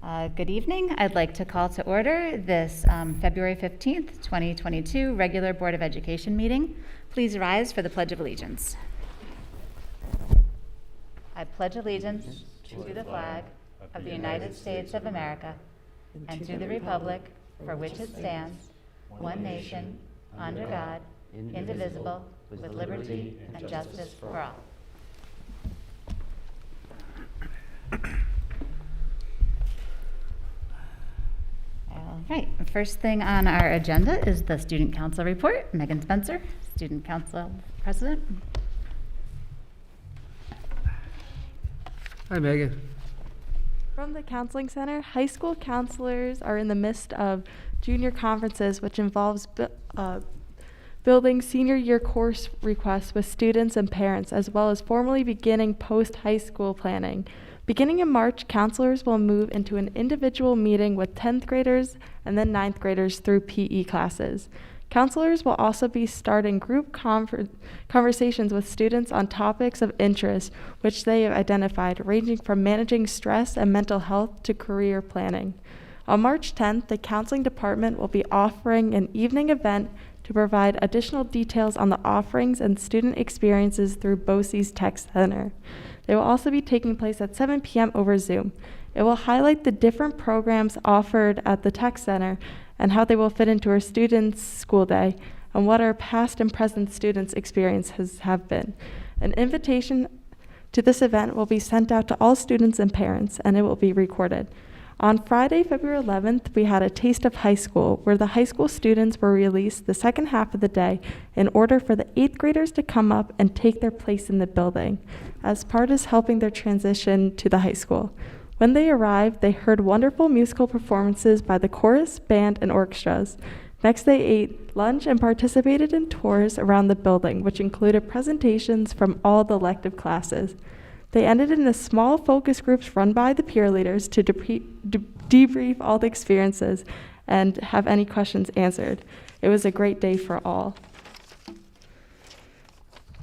Good evening. I'd like to call to order this February 15th, 2022 regular Board of Education meeting. Please rise for the Pledge of Allegiance. I pledge allegiance to the flag of the United States of America and to the republic for which it stands, one nation, under God, indivisible, with liberty and justice for all. All right, first thing on our agenda is the Student Council report. Megan Spencer, Student Council President. Hi, Megan. From the Counseling Center, high school counselors are in the midst of junior conferences, which involves building senior year course requests with students and parents, as well as formally beginning post-high school planning. Beginning in March, counselors will move into an individual meeting with 10th graders and then 9th graders through PE classes. Counselors will also be starting group conversations with students on topics of interest, which they have identified, ranging from managing stress and mental health to career planning. On March 10th, the counseling department will be offering an evening event to provide additional details on the offerings and student experiences through B.O.E.'s Tech Center. They will also be taking place at 7 p.m. over Zoom. It will highlight the different programs offered at the Tech Center and how they will fit into our students' school day and what our past and present students' experiences have been. An invitation to this event will be sent out to all students and parents, and it will be recorded. On Friday, February 11th, we had a taste of high school, where the high school students were released the second half of the day in order for the 8th graders to come up and take their place in the building, as part is helping their transition to the high school. When they arrived, they heard wonderful musical performances by the chorus, band, and orchestras. Next, they ate lunch and participated in tours around the building, which included presentations from all the elective classes. They ended in a small focus groups run by the peer leaders to debrief all the experiences and have any questions answered. It was a great day for all.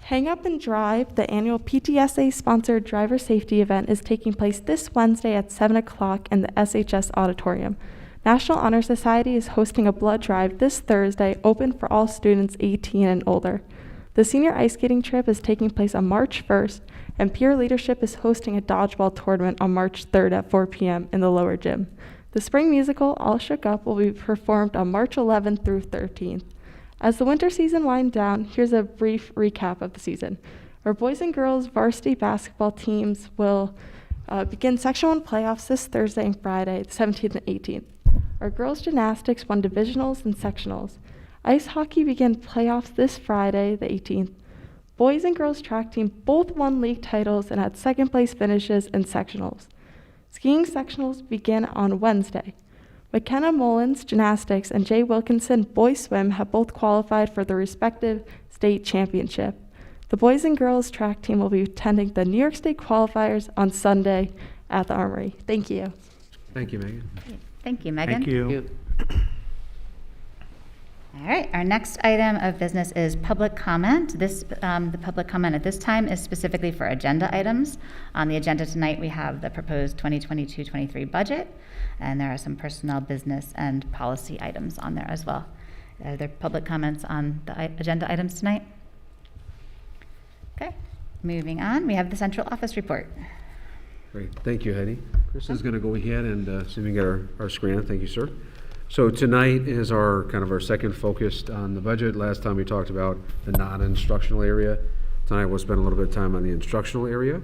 Hang Up and Drive, the annual PTSA-sponsored driver safety event, is taking place this Wednesday at 7 o'clock in the SHS auditorium. National Honor Society is hosting a blood drive this Thursday, open for all students 18 and older. The senior ice skating trip is taking place on March 1st, and peer leadership is hosting a dodgeball tournament on March 3rd at 4 p.m. in the lower gym. The spring musical, All Shook Up, will be performed on March 11th through 13th. As the winter season winds down, here's a brief recap of the season. Our boys and girls varsity basketball teams will begin Section 1 playoffs this Thursday and Friday, the 17th and 18th. Our girls gymnastics won divisionals and sectionals. Ice hockey began playoffs this Friday, the 18th. Boys and girls track team both won league titles and had second place finishes in sectionals. Skiing sectionals begin on Wednesday. McKenna Mullins gymnastics and Jay Wilkinson boys swim have both qualified for their respective state championship. The boys and girls track team will be attending the New York State qualifiers on Sunday at the Armory. Thank you. Thank you, Megan. Thank you, Megan. Thank you. All right, our next item of business is public comment. The public comment at this time is specifically for agenda items. On the agenda tonight, we have the proposed 2022-23 budget, and there are some personnel, business, and policy items on there as well. Are there public comments on the agenda items tonight? Okay, moving on, we have the central office report. Great. Thank you, Heidi. Chris is going to go ahead and see if we can get our screen on. Thank you, sir. So tonight is our second focus on the budget. Last time we talked about the non-instructional area. Tonight we'll spend a little bit of time on the instructional area.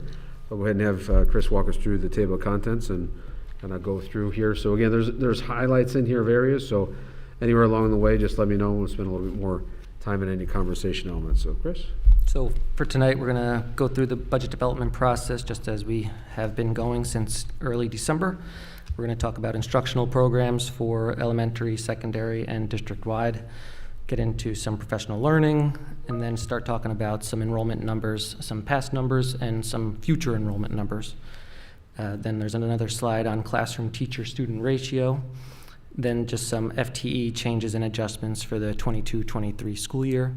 I'll go ahead and have Chris walk us through the table of contents and kind of go through here. So again, there's highlights in here of areas. So anywhere along the way, just let me know. We'll spend a little bit more time in any conversation elements. So Chris? So for tonight, we're going to go through the budget development process just as we have been going since early December. We're going to talk about instructional programs for elementary, secondary, and district-wide, get into some professional learning, and then start talking about some enrollment numbers, some past numbers, and some future enrollment numbers. Then there's another slide on classroom teacher-student ratio, then just some FTE changes and adjustments for the 22-23 school year,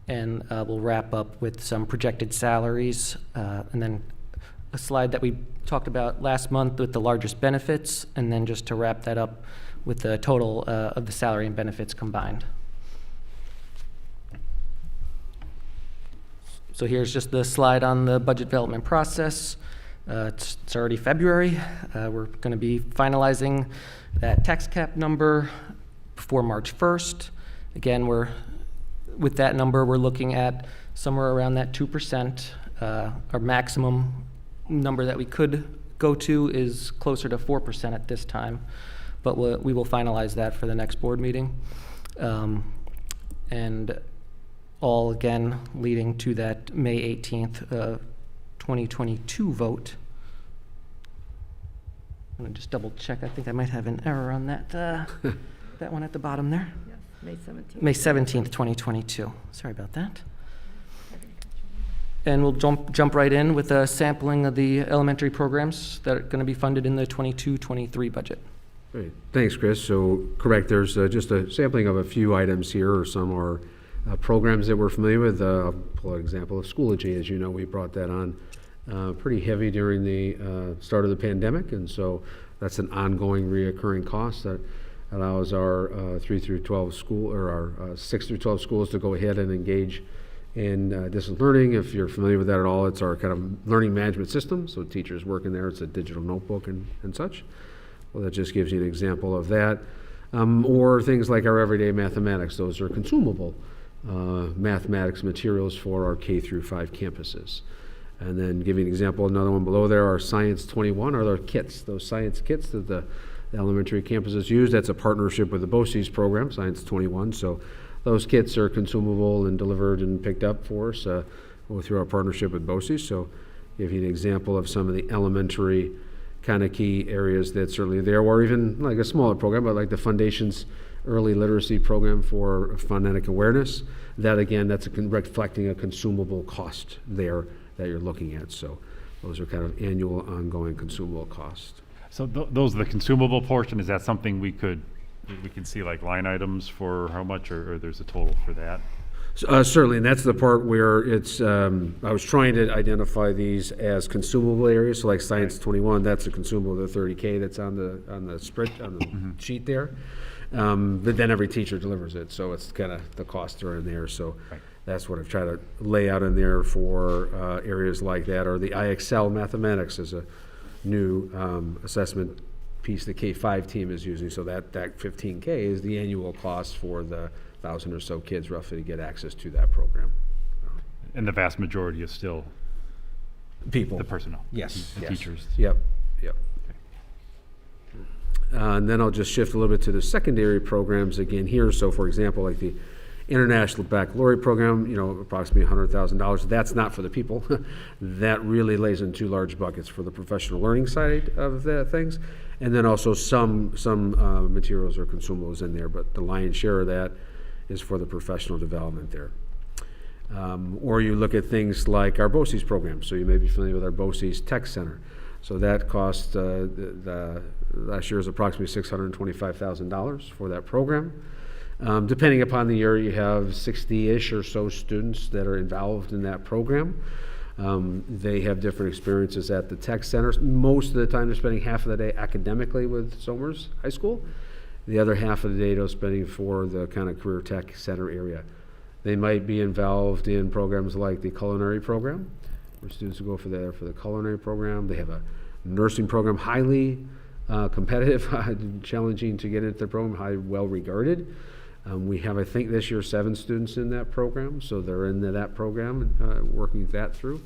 and we'll wrap up with some projected salaries, and then a slide that we talked about last month with the largest benefits, and then just to wrap that up with the total of the salary and benefits combined. So here's just the slide on the budget development process. It's already February. We're going to be finalizing that tax cap number before March 1st. Again, with that number, we're looking at somewhere around that 2%. Our maximum number that we could go to is closer to 4% at this time, but we will finalize that for the next board meeting. And all, again, leading to that May 18th, 2022 vote. I'm going to just double check. I think I might have an error on that, that one at the bottom there. Yes, May 17th. May 17th, 2022. Sorry about that. And we'll jump right in with a sampling of the elementary programs that are going to be funded in the 22-23 budget. Great. Thanks, Chris. So, correct, there's just a sampling of a few items here, or some are programs that we're familiar with. I'll pull an example of Schoology. As you know, we brought that on pretty heavy during the start of the pandemic, and so that's an ongoing reoccurring cost that allows our 3 through 12 school, or our 6 through 12 schools to go ahead and engage in distance learning. If you're familiar with that at all, it's our kind of learning management system. So teachers work in there. It's a digital notebook and such. Well, that just gives you an example of that. Or things like our everyday mathematics. Those are consumable mathematics materials for our K through 5 campuses. And then give you an example, another one below there, our Science 21 are our kits, those science kits that the elementary campuses use. That's a partnership with the B.O.E program, Science 21. So those kits are consumable and delivered and picked up for us through our partnership with B.O.E. So give you an example of some of the elementary kind of key areas that's certainly there, or even like a smaller program, but like the Foundation's early literacy program for phonetic awareness. That again, that's reflecting a consumable cost there that you're looking at. So those are kind of annual ongoing consumable costs. So those are the consumable portion. Is that something we can see like line items for how much, or there's a total for that? Certainly, and that's the part where it's, I was trying to identify these as consumable areas. So like Science 21, that's a consumable, the 30K that's on the spread, on the sheet there. But then every teacher delivers it, so it's kind of the costs are in there. So that's what I've tried to lay out in there for areas like that. Or the IXL mathematics is a new assessment piece the K-5 team is using. So that 15K is the annual cost for the 1,000 or so kids roughly to get access to that program. And the vast majority is still People. the personnel. Yes. The yes. teachers. Yep. And then I'll just shift a little bit to the secondary programs again here. So for example, like the International Baccalaureate program, approximately $100,000. That's not for the people. That really lays in two large buckets for the professional learning side of the things. And then also some materials or consumables in there, but the lion's share of that is for the professional development there. Or you look at things like our B.O.E program. So you may be familiar with our B.O.E Tech Center. So that cost, last year was approximately $625,000 for that program. Depending upon the year, you have 60-ish or so students that are involved in that program. They have different experiences at the tech centers. Most of the time they're spending half of the day academically with Somers High School. The other half of the day they're spending for the kind of career tech center area. They might be involved in programs like the culinary program, where students will go for the culinary program. They have a nursing program, highly competitive, challenging to get into the program, well regarded. We have, I think this year, 7 students in that program, so they're in that program, working that through.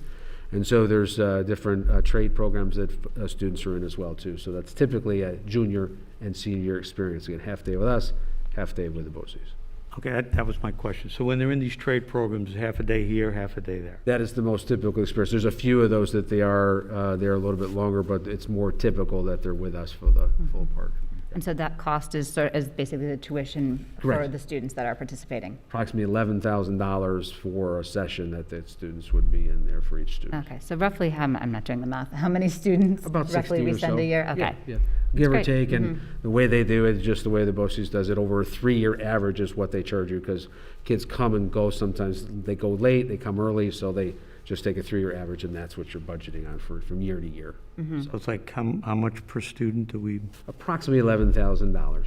And so there's different trade programs that students are in as well too. So that's typically a junior and senior year experience. Again, half day with us, half day with the B.O.E.s. Okay, that was my question. So when they're in these trade programs, half a day here, half a day there? That is the most typical experience. There's a few of those that they are there a little bit longer, but it's more typical that they're with us for the full part. And so that cost is basically the tuition for Correct. the students that are participating? Approximately $11,000 for a session that the students would be in there for each student. Okay, so roughly, I'm not doing the math, how many students About 60 roughly we or send so. a year? Okay. Yeah. Give or great. take, and the way they do it, just the way the B.O.E.s does it, over a 3-year average is what they charge you, because kids come and go. Sometimes they go late, they come early, so they just take a 3-year average, and that's what you're budgeting on from year to year. So it's like, how much per student do we? Approximately $11,000.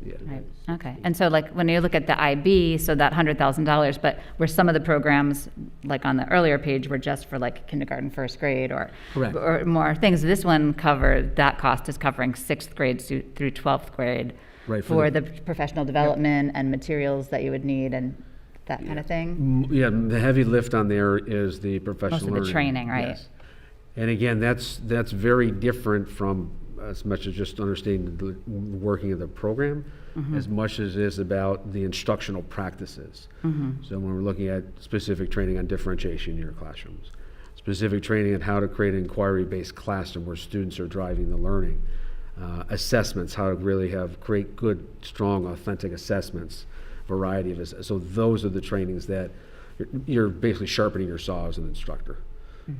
Yeah. Right, okay. And so like when you look at the IB, so that $100,000, but where some of the programs, like on the earlier page, were just for like kindergarten, first grade, or Correct. or more things. This one that cost is covering 6th grade through 12th grade Right, for the professional development and materials that you would need and that kind of thing. Yeah, the heavy lift on there is the professional Most of the learning. training, right? Yes. And again, that's very different from as much as just understanding the working of the program, as much as it is about the instructional practices. So when we're looking at specific training on differentiation in your classrooms, specific training on how to create an inquiry-based classroom where students are driving the learning, assessments, how to really create good, strong, authentic assessments, variety of so those are the trainings that you're basically sharpening your saw as an instructor.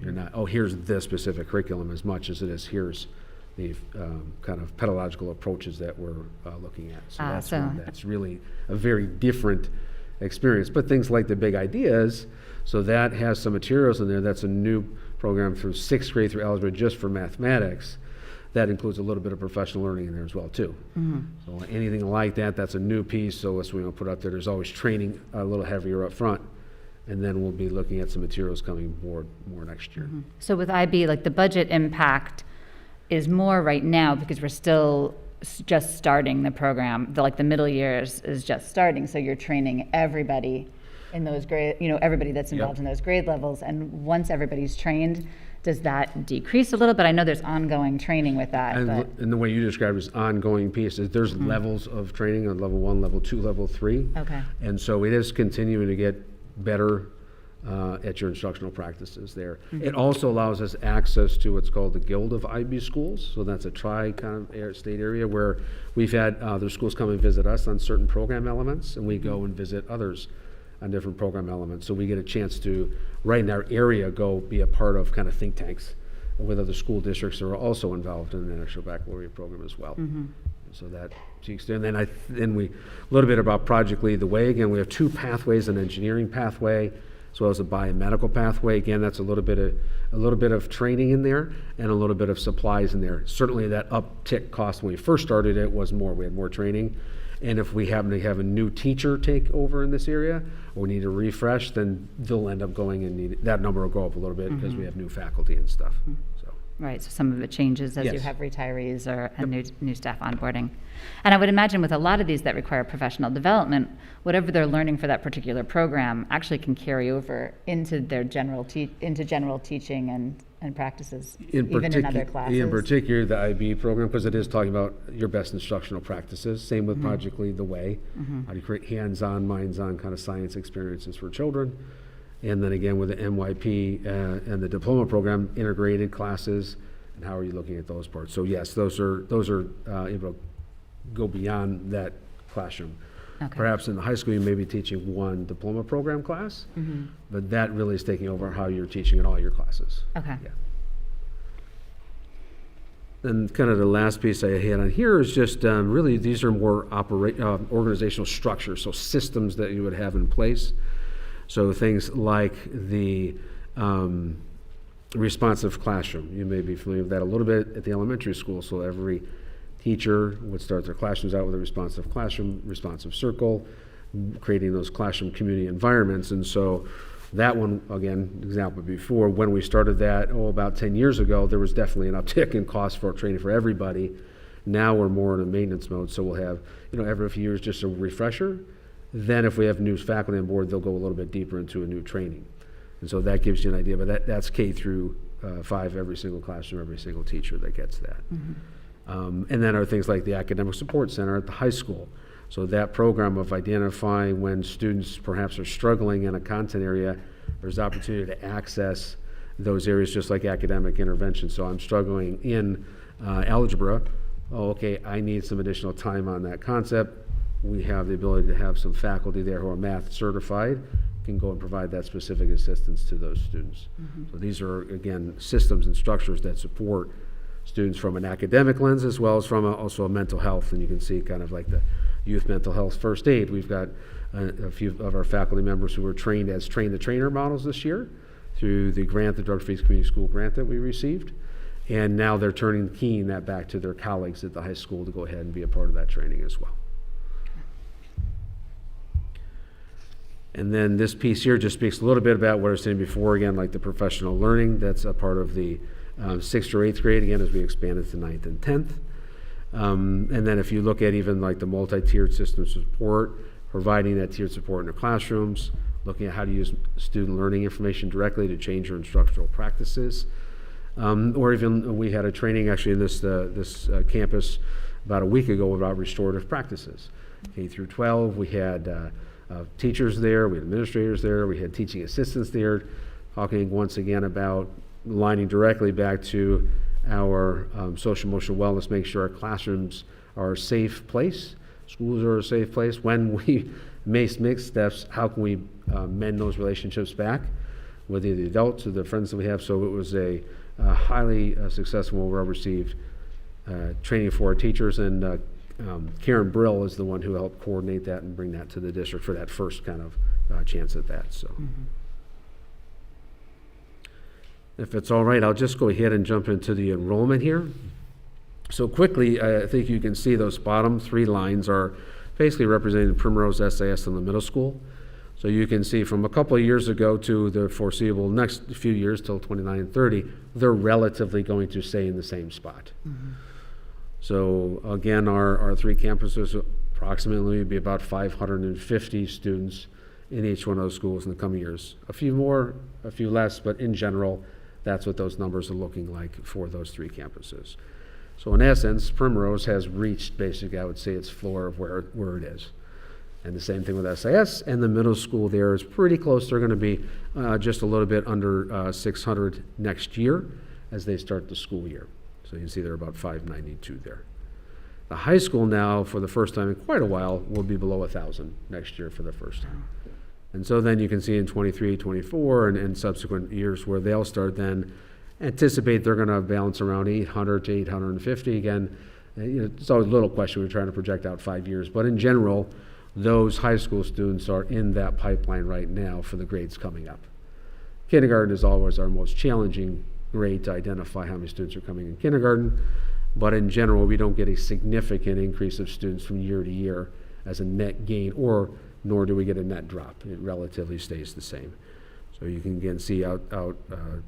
You're not, oh, here's this specific curriculum, as much as it is, here's the kind of pedagogical approaches that we're looking at. So that's really a very different experience. But things like the big ideas, so that has some materials in there. That's a new program through 6th grade through algebra just for mathematics. That includes a little bit of professional learning in there as well too. So anything like that, that's a new piece. So let's put out there. There's always training a little heavier up front, and then we'll be looking at some materials coming more next year. So with IB, like the budget impact is more right now because we're still just starting the program. The middle years is just starting, so you're training everybody in those grade, everybody that's involved in those grade levels. And once everybody's trained, does that decrease a little bit? I know there's ongoing training with that. And the way you described is ongoing pieces. There's levels of training on level 1, level 2, level 3. Okay. And so it is continuing to get better at your instructional practices there. It also allows us access to what's called the Guild of IB Schools. So that's a kind of state area where we've had other schools come and visit us on certain program elements, and we go and visit others on different program elements. So we get a chance to, right in our area, go be a part of kind of think tanks with other school districts that are also involved in the National Baccalaureate program as well. So that speaks to, and then we, a little bit about Project Lead the Way. Again, we have 2 pathways, an engineering pathway as well as a biomedical pathway. Again, that's a little bit of training in there and a little bit of supplies in there. Certainly that uptick cost when we first started it was more. We had more training. And if we happen to have a new teacher take over in this area, or we need a refresh, then they'll end up going and that number will go up a little bit because we have new faculty and stuff. So. Right, so some of it changes as you Yes. have retirees and new staff onboarding. And I would imagine with a lot of these that require professional development, whatever they're learning for that particular program actually can carry over into their general teaching and practices, even in other classes. In particular, the IB program, because it is talking about your best instructional practices. Same with Project Lead the Way. How do you create hands-on, minds-on kind of science experiences for children? And then again, with the MYP and the diploma program, integrated classes, and how are you looking at those parts? So yes, those are able to go beyond that classroom. Okay. Perhaps in the high school, you may be teaching one diploma program class, but that really is taking over how you're teaching in all your classes. Okay. Yeah. And kind of the last piece I had on here is just really these are more organizational structures, so systems that you would have in place. So things like the responsive classroom. You may be familiar with that a little bit at the elementary school. So every teacher would start their classrooms out with a responsive classroom, responsive circle, creating those classroom community environments. And so that one, again, example before, when we started that, about 10 years ago, there was definitely an uptick in cost for training for everybody. Now we're more in a maintenance mode. So we'll have, every few years just a refresher. Then if we have new faculty on board, they'll go a little bit deeper into a new training. And so that gives you an idea, but that's K through 5, every single classroom, every single teacher that gets that. And then are things like the Academic Support Center at the high school. So that program of identifying when students perhaps are struggling in a content area, there's opportunity to access those areas just like academic intervention. So I'm struggling in algebra. Oh, okay, I need some additional time on that concept. We have the ability to have some faculty there who are math certified, can go and provide that specific assistance to those students. So these are, again, systems and structures that support students from an academic lens as well as from also a mental health. And you can see kind of like the youth mental health first aid. We've got a few of our faculty members who were trained as train-the-trainer models this year through the grant, the Drug-Free Community School grant that we received. And now they're keying that back to their colleagues at the high school to go ahead and be a part of that training as well. And then this piece here just speaks a little bit about what I was saying before, again, like the professional learning. That's a part of the 6th or 8th grade, again, as we expand it to 9th and 10th. And then if you look at even like the multi-tiered system of support, providing that tiered support in the classrooms, looking at how to use student learning information directly to change your instructional practices. Or even we had a training actually in this campus about a week ago about restorative practices. K through 12, we had teachers there, we had administrators there, we had teaching assistants there, talking once again about aligning directly back to our social emotional wellness, making sure our classrooms are a safe place, schools are a safe place. When we make missteps, how can we mend those relationships back with either the adults or the friends that we have? So it was a highly successful, well-received training for our teachers, and Karen Brill is the one who helped coordinate that and bring that to the district for that first kind of chance at that. So, if it's all right, I'll just go ahead and jump into the enrollment here. So quickly, I think you can see those bottom 3 lines are basically representing the Primrose, S.C.S.D, and the middle school. So you can see from a couple of years ago to the foreseeable next few years till 29 and 30, they're relatively going to stay in the same spot. So again, our 3 campuses approximately would be about 550 students in each one of those schools in the coming years. A few more, a few less, but in general, that's what those numbers are looking like for those 3 campuses. So in essence, Primrose has reached basically, I would say, its floor of where it is. And the same thing with S.I.S., and the middle school there is pretty close. They're going to be just a little bit under 600 next year as they start the school year. So you can see they're about 592 there. The high school now, for the first time in quite a while, will be below 1,000 next year for the first time. And so then you can see in 23, 24, and subsequent years where they'll start then anticipate they're going to balance around 800 to 850 again. It's always a little question. We're trying to project out 5 years, but in general, those high school students are in that pipeline right now for the grades coming up. Kindergarten is always our most challenging grade to identify how many students are coming in kindergarten, but in general, we don't get a significant increase of students from year to year as a net gain, nor do we get a net drop. It relatively stays the same. So you can again see out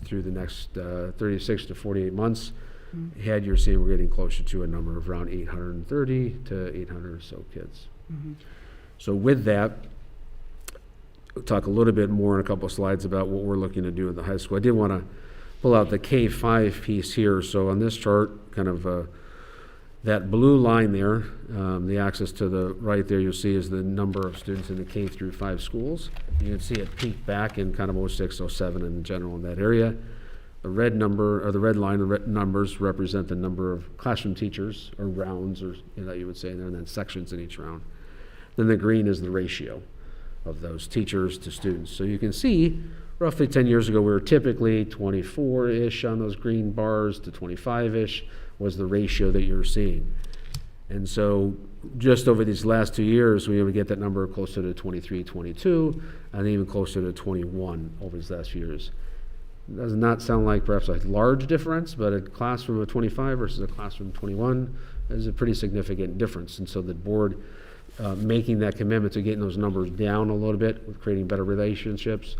through the next 36 to 48 months, ahead you're seeing we're getting closer to a number of around 830 to 800 or so kids. So with that, we'll talk a little bit more in a couple of slides about what we're looking to do in the high school. I did want to pull out the K-5 piece here. So on this chart, kind of that blue line there, the axis to the right there, you'll see is the number of students in the K through 5 schools. You can see it peak back in kind of 06, 07 in general in that area. The red number, or the red line, the red numbers represent the number of classroom teachers, or rounds, or you would say there, and then sections in each round. Then the green is the ratio of those teachers to students. So you can see, roughly 10 years ago, we were typically 24-ish on those green bars to 25-ish was the ratio that you're seeing. And so just over these last 2 years, we would get that number closer to 23, 22, and even closer to 21 over these last few years. It does not sound like perhaps a large difference, but a classroom of 25 versus a classroom of 21 is a pretty significant difference. And so the board making that commitment to getting those numbers down a little bit, with creating better relationships,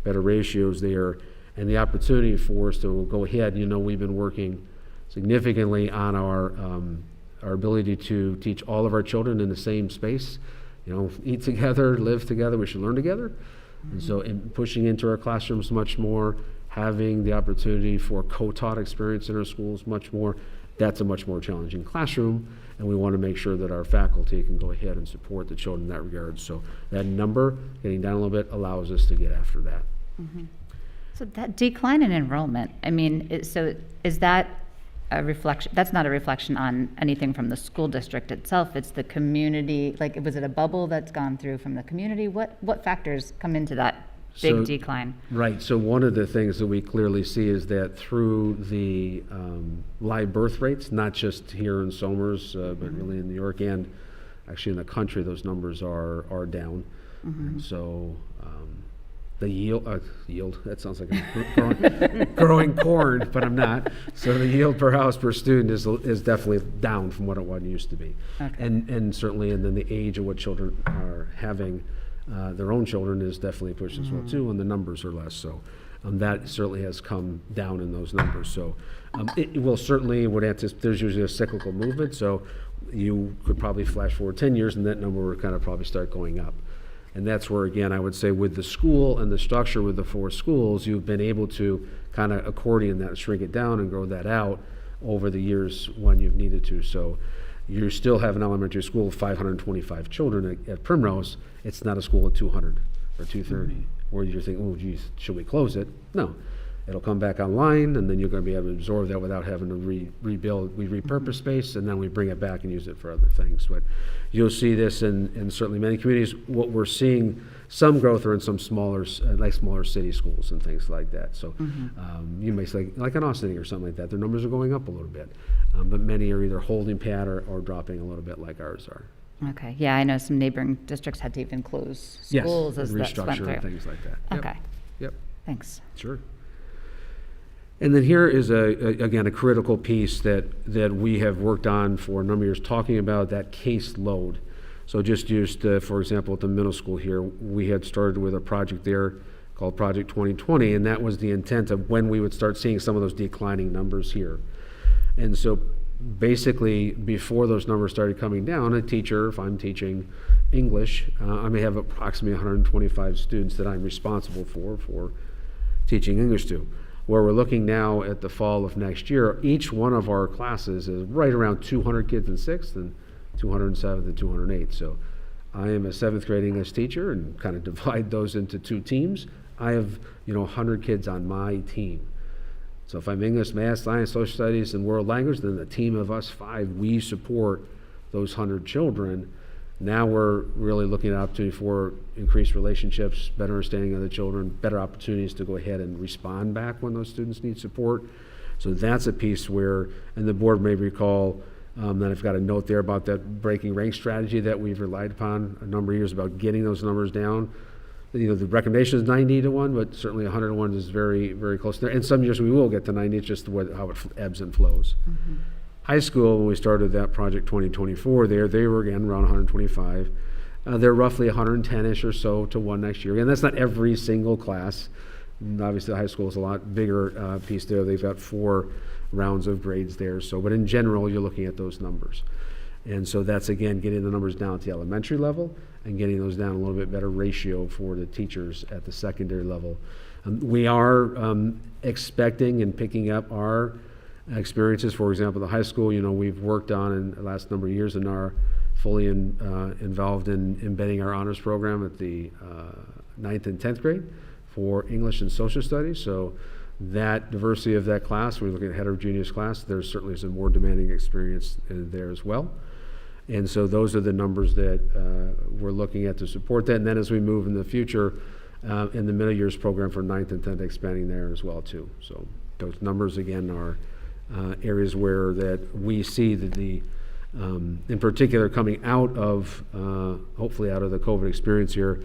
better ratios there, and the opportunity for us to go ahead. We've been working significantly on our ability to teach all of our children in the same space. Eat together, live together, we should learn together. And so in pushing into our classrooms much more, having the opportunity for co-taught experience in our schools much more, that's a much more challenging classroom, and we want to make sure that our faculty can go ahead and support the children in that regard. So that number, getting down a little bit, allows us to get after that. So that decline in enrollment, so is that a reflection? That's not a reflection on anything from the school district itself. It's the community. Like, was it a bubble that's gone through from the community? What factors come into that big decline? Right. So one of the things that we clearly see is that through the live birth rates, not just here in Somers, but really in New York and actually in the country, those numbers are down. And so the yield, that sounds like I'm growing corn, but I'm not. So the yield per house per student is definitely down from what it used to be. Okay. And certainly, and then the age of what children are having, their own children is definitely pushed as well too, and the numbers are less. So that certainly has come down in those numbers. So it will certainly, there's usually a cyclical movement, so you could probably flash forward 10 years and that number would kind of probably start going up. And that's where, again, I would say with the school and the structure with the 4 schools, you've been able to kind of accordion that, shrink it down and grow that out over the years when you've needed to. So you still have an elementary school of 525 children at Primrose. It's not a school of 200 or 230, where you're thinking, oh, geez, should we close it? No. It'll come back online, and then you're going to be able to absorb that without having to rebuild. We repurpose space, and then we bring it back and use it for other things. But you'll see this in certainly many communities. What we're seeing, some growth are in some smaller city schools and things like that. So you may say, like in Austin or something like that, their numbers are going up a little bit. But many are either holding pat or dropping a little bit like ours are. Okay, yeah, I know some neighboring districts had to even close schools as that went restructure through. and things like that. Yep. Okay, Yep. thanks. Sure. And then here is again a critical piece that we have worked on for a number of years, talking about that case load. So just used, for example, at the middle school here, we had started with a project there called Project 2020, and that was the intent of when we would start seeing some of those declining numbers here. And so basically, before those numbers started coming down, a teacher, if I'm teaching English, I may have approximately 125 students that I'm responsible for teaching English to. Where we're looking now at the fall of next year, each one of our classes is right around 200 kids in 6th and 207th and 208. So I am a 7th grade English teacher and kind of divide those into 2 teams. I have 100 kids on my team. So if I'm English, math, science, social studies, and world language, then the team of us 5, we support those 100 children. Now we're really looking at opportunity for increased relationships, better understanding of the children, better opportunities to go ahead and respond back when those students need support. So that's a piece where, and the board may recall that I've got a note there about that breaking rank strategy that we've relied upon a number of years about getting those numbers down. The recommendation is 90 to 1, but certainly 100 to 1 is very, very close there. And some years we will get to 90, it's just how it ebbs and flows. High school, when we started that Project 2024 there, they were again around 125. They're roughly 110-ish or so to 1 next year. And that's not every single class. And obviously, the high school is a lot bigger piece there. They've got 4 rounds of grades there. So, but in general, you're looking at those numbers. And so that's, again, getting the numbers down at the elementary level and getting those down a little bit better ratio for the teachers at the secondary level. We are expecting and picking up our experiences. For example, the high school, we've worked on in the last number of years and are fully involved in embedding our honors program at the 9th and 10th grade for English and social studies. So that diversity of that class, we're looking at heterogeneous class, there's certainly some more demanding experience there as well. And so those are the numbers that we're looking at to support that. And then as we move in the future, in the middle years program for 9th and 10th, expanding there as well too. So those numbers again are areas where that we see that the, in particular coming out of, hopefully out of the COVID experience here,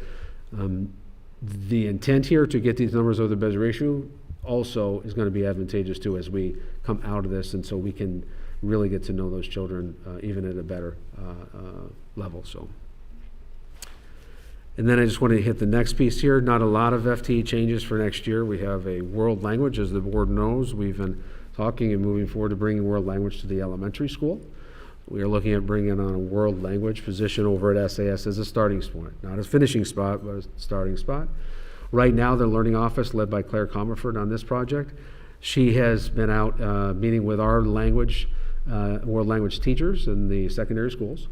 the intent here to get these numbers over the budget ratio also is going to be advantageous too as we come out of this, and so we can really get to know those children even at a better level. So, and then I just want to hit the next piece here. Not a lot of FTE changes for next year. We have a world language, as the board knows. We've been talking and moving forward to bringing world language to the elementary school. We are looking at bringing on a world language position over at SAS as a starting spot, not a finishing spot, but a starting spot. Right now, the learning office led by Claire Comerford on this project. She has been out meeting with our language, world language teachers in the secondary schools.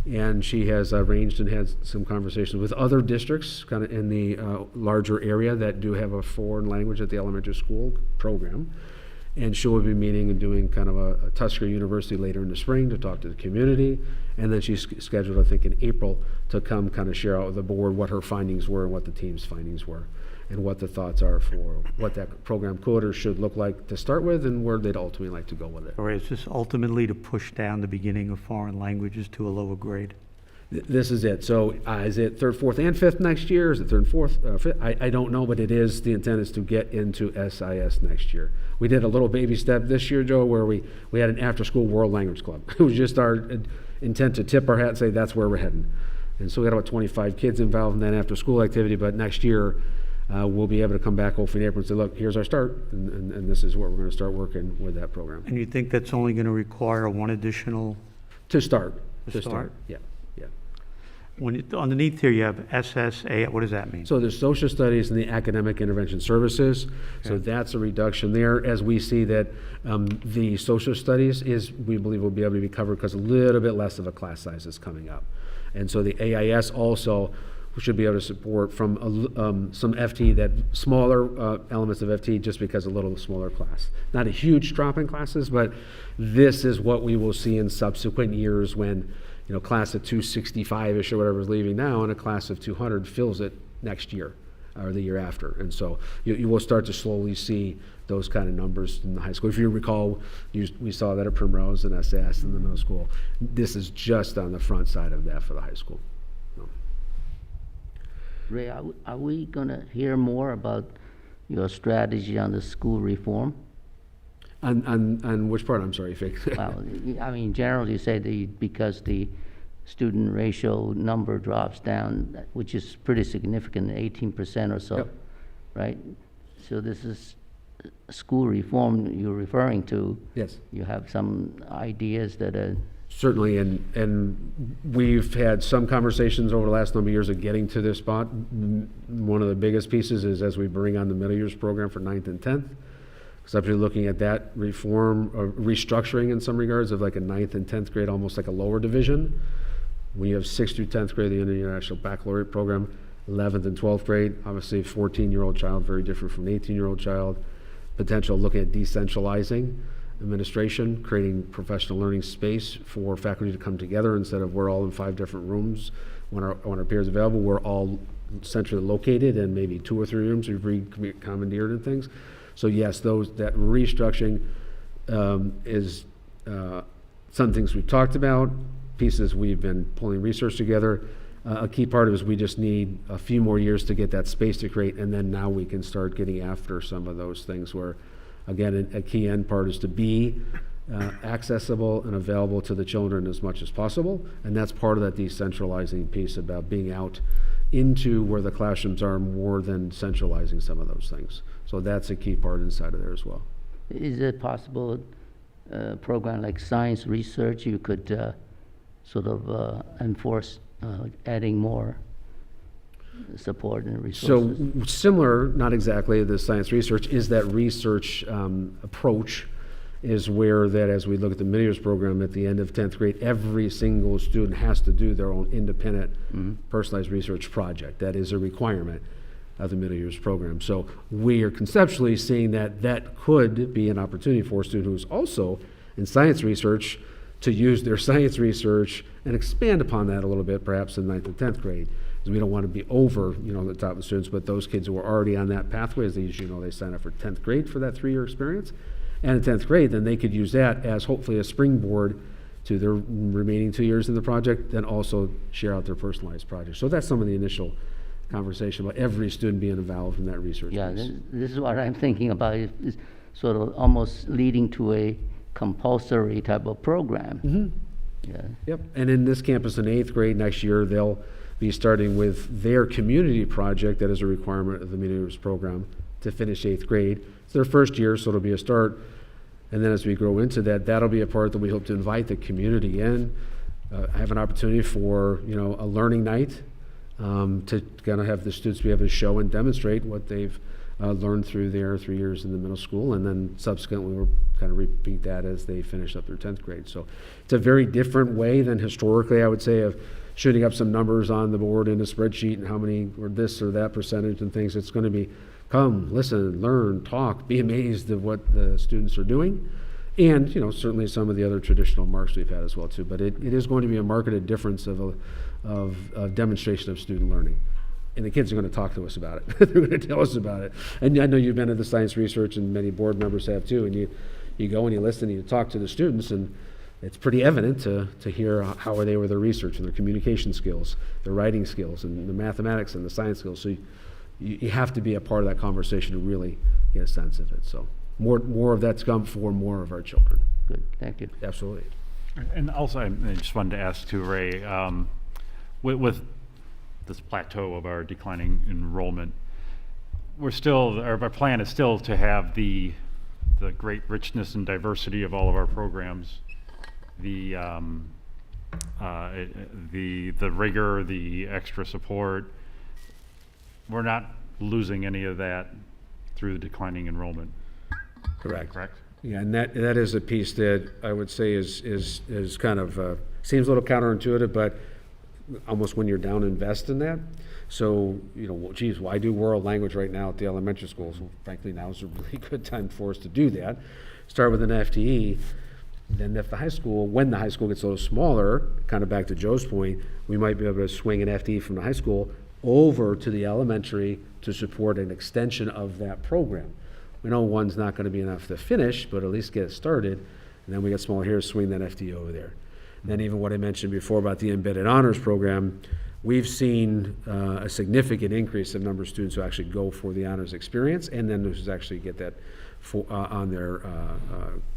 And she has arranged and had some conversations with other districts kind of in the larger area that do have a foreign language at the elementary school program. And she will be meeting and doing kind of a Tusker University later in the spring to talk to the community. And then she's scheduled, I think, in April to come kind of share out with the board what her findings were and what the team's findings were and what the thoughts are for what that program could or should look like to start with and where they'd ultimately like to go with it. Or is this ultimately to push down the beginning of foreign languages to a lower grade? This is it. So is it third, fourth, and fifth next year? Is it third and fourth, fifth? I don't know, but it is, the intent is to get into SIS next year. We did a little baby step this year, Joe, where we had an after-school world language club. It was just our intent to tip our hat and say that's where we're heading. And so we had about 25 kids involved in that after-school activity, but next year we'll be able to come back hopefully in April and say, look, here's our start, and this is where we're going to start working with that program. And you think that's only going to require one additional, To start. To start? Yeah. underneath here you have SSA, what does that mean? So there's social studies and the academic intervention services. So Okay. that's a reduction there, as we see that the social studies we believe will be able to be covered because a little bit less of a class size is coming up. And so the AIS also should be able to support from some FT, that smaller elements of FT, just because a little smaller class. Not a huge drop in classes, but this is what we will see in subsequent years when, class of 265-ish or whatever is leaving now, and a class of 200 fills it next year or the year after. And so you will start to slowly see those kind of numbers in the high school. If you recall, we saw that at Primrose and S.C.S.D in the middle school. This is just on the front side of that for the high school. Ray, are we going to hear more about your strategy on the school reform? On which part? I'm sorry, Fake. Well, I mean, generally you say because the student ratio number drops down, which is pretty significant, 18% or so, Yep. right? So this is school reform you're referring to. Yes. You have some ideas that are, Certainly, and we've had some conversations over the last number of years of getting to this spot. One of the biggest pieces is as we bring on the middle years program for 9th and 10th. Because after looking at that reform, or restructuring in some regards of like a 9th and 10th grade, almost like a lower division. We have 6th through 10th grade, the International Baccalaureate program, 11th and 12th grade, obviously a 14-year-old child, very different from an 18-year-old child. Potential looking at decentralizing administration, creating professional learning space for faculty to come together instead of we're all in 5 different rooms. When our peers available, we're all centrally located and maybe 2 or 3 rooms we've recommandeered and things. So yes, that restructuring is some things we've talked about, pieces we've been pulling research together. A key part of it is we just need a few more years to get that space to create, and then now we can start getting after some of those things where, again, a key end part is to be accessible and available to the children as much as possible, and that's part of that decentralizing piece about being out into where the classrooms are more than centralizing some of those things. So that's a key part inside of there as well. is it possible program like science research you could sort of enforce adding more support and resources? So similar, not exactly, the science research, is that research approach is where that as we look at the middle years program at the end of 10th grade, every single student has to do their own independent personalized research project. That is a requirement of the middle years program. So we are conceptually seeing that could be an opportunity for a student who's also in science research to use their science research and expand upon that a little bit, perhaps in 9th and 10th grade. Because we don't want to be over, the top of the students, but those kids who are already on that pathway, as they usually they sign up for 10th grade for that 3-year experience. And in 10th grade, then they could use that as hopefully a springboard to their remaining 2 years in the project, then also share out their personalized project. So that's some of the initial conversation about every student being involved in that research Yeah, piece. this is what I'm thinking about, is sort of almost leading to a compulsory type of program. Mm-hmm. Yeah. Yep, and in this campus in 8th grade next year, they'll be starting with their community project that is a requirement of the middle years program to finish 8th grade. It's their first year, so it'll be a start. And then as we grow into that, that'll be a part that we hope to invite the community in, have an opportunity for, a learning night to kind of have the students be able to show and demonstrate what they've learned through their 3 years in the middle school, and then subsequently we'll kind of repeat that as they finish up their 10th grade. So it's a very different way than historically, I would say, of shooting up some numbers on the board in a spreadsheet and how many or this or that percentage and things. It's going to be come, listen, learn, talk, be amazed at what the students are doing. And, certainly some of the other traditional marks we've had as well too. But it is going to be a marketed difference of demonstration of student learning. And the kids are going to talk to us about it. They're going to tell us about it. And I know you've been at the science research, and many board members have too, and you go and you listen and you talk to the students, and it's pretty evident to hear how are they with their research and their communication skills, their writing skills, and the mathematics and the science skills. So you have to be a part of that conversation to really get a sense of it. So more of that's come for more of our children. Good, thank you. Absolutely. And also, I just wanted to ask too, Ray, with this plateau of our declining enrollment, our plan is still to have the great richness and diversity of all of our programs, the rigor, the extra support. We're not losing any of that through the declining enrollment. Correct. Correct? Yeah, and that is a piece that I would say is kind of, seems a little counterintuitive, but almost when you're down, invest in that. So, well, geez, why do world language right now at the elementary schools? Well, frankly, now is a really good time for us to do that. Start with an FTE. Then if when the high school gets a little smaller, kind of back to Joe's point, we might be able to swing an FTE from the high school over to the elementary to support an extension of that program. We know one's not going to be enough to finish, but at least get it started. And then we get smaller here, swing that FTE over there. And then even what I mentioned before about the embedded honors program, we've seen a significant increase in number of students who actually go for the honors experience, and then those who actually get that on their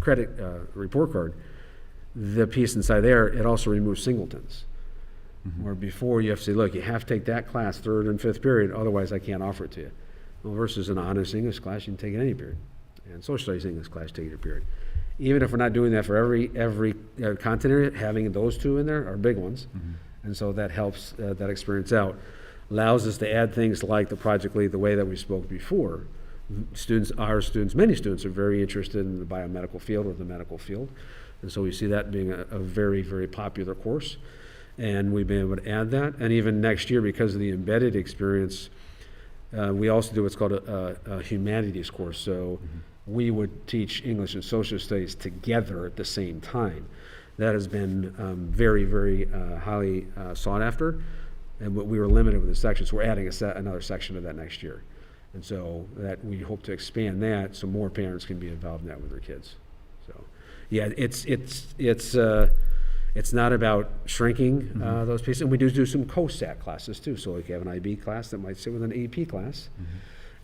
credit report card. The piece inside there, it also removes singletons. Where before you have to say, look, you have to take that class 3rd and 5th period, otherwise I can't offer it to you. Well, versus an honors English class, you can take it any period. And social studies English class, take your period. Even if we're not doing that for every content area, having those two in there are big ones. And so that helps that experience out. Allows us to add things like the project lead, the way that we spoke before. Many students are very interested in the biomedical field or the medical field. And so we see that being a very, very popular course. And we've been able to add that. And even next year, because of the embedded experience, we also do what's called a humanities course. So we would teach English and social studies together at the same time. That has been very, very highly sought after. And we were limited with the sections. We're adding another section of that next year. And so that we hope to expand that so more parents can be involved in that with their kids. So yeah, it's not about shrinking those pieces. And we do some co-sat classes too. So like you have an IB class that might sit with an AP class.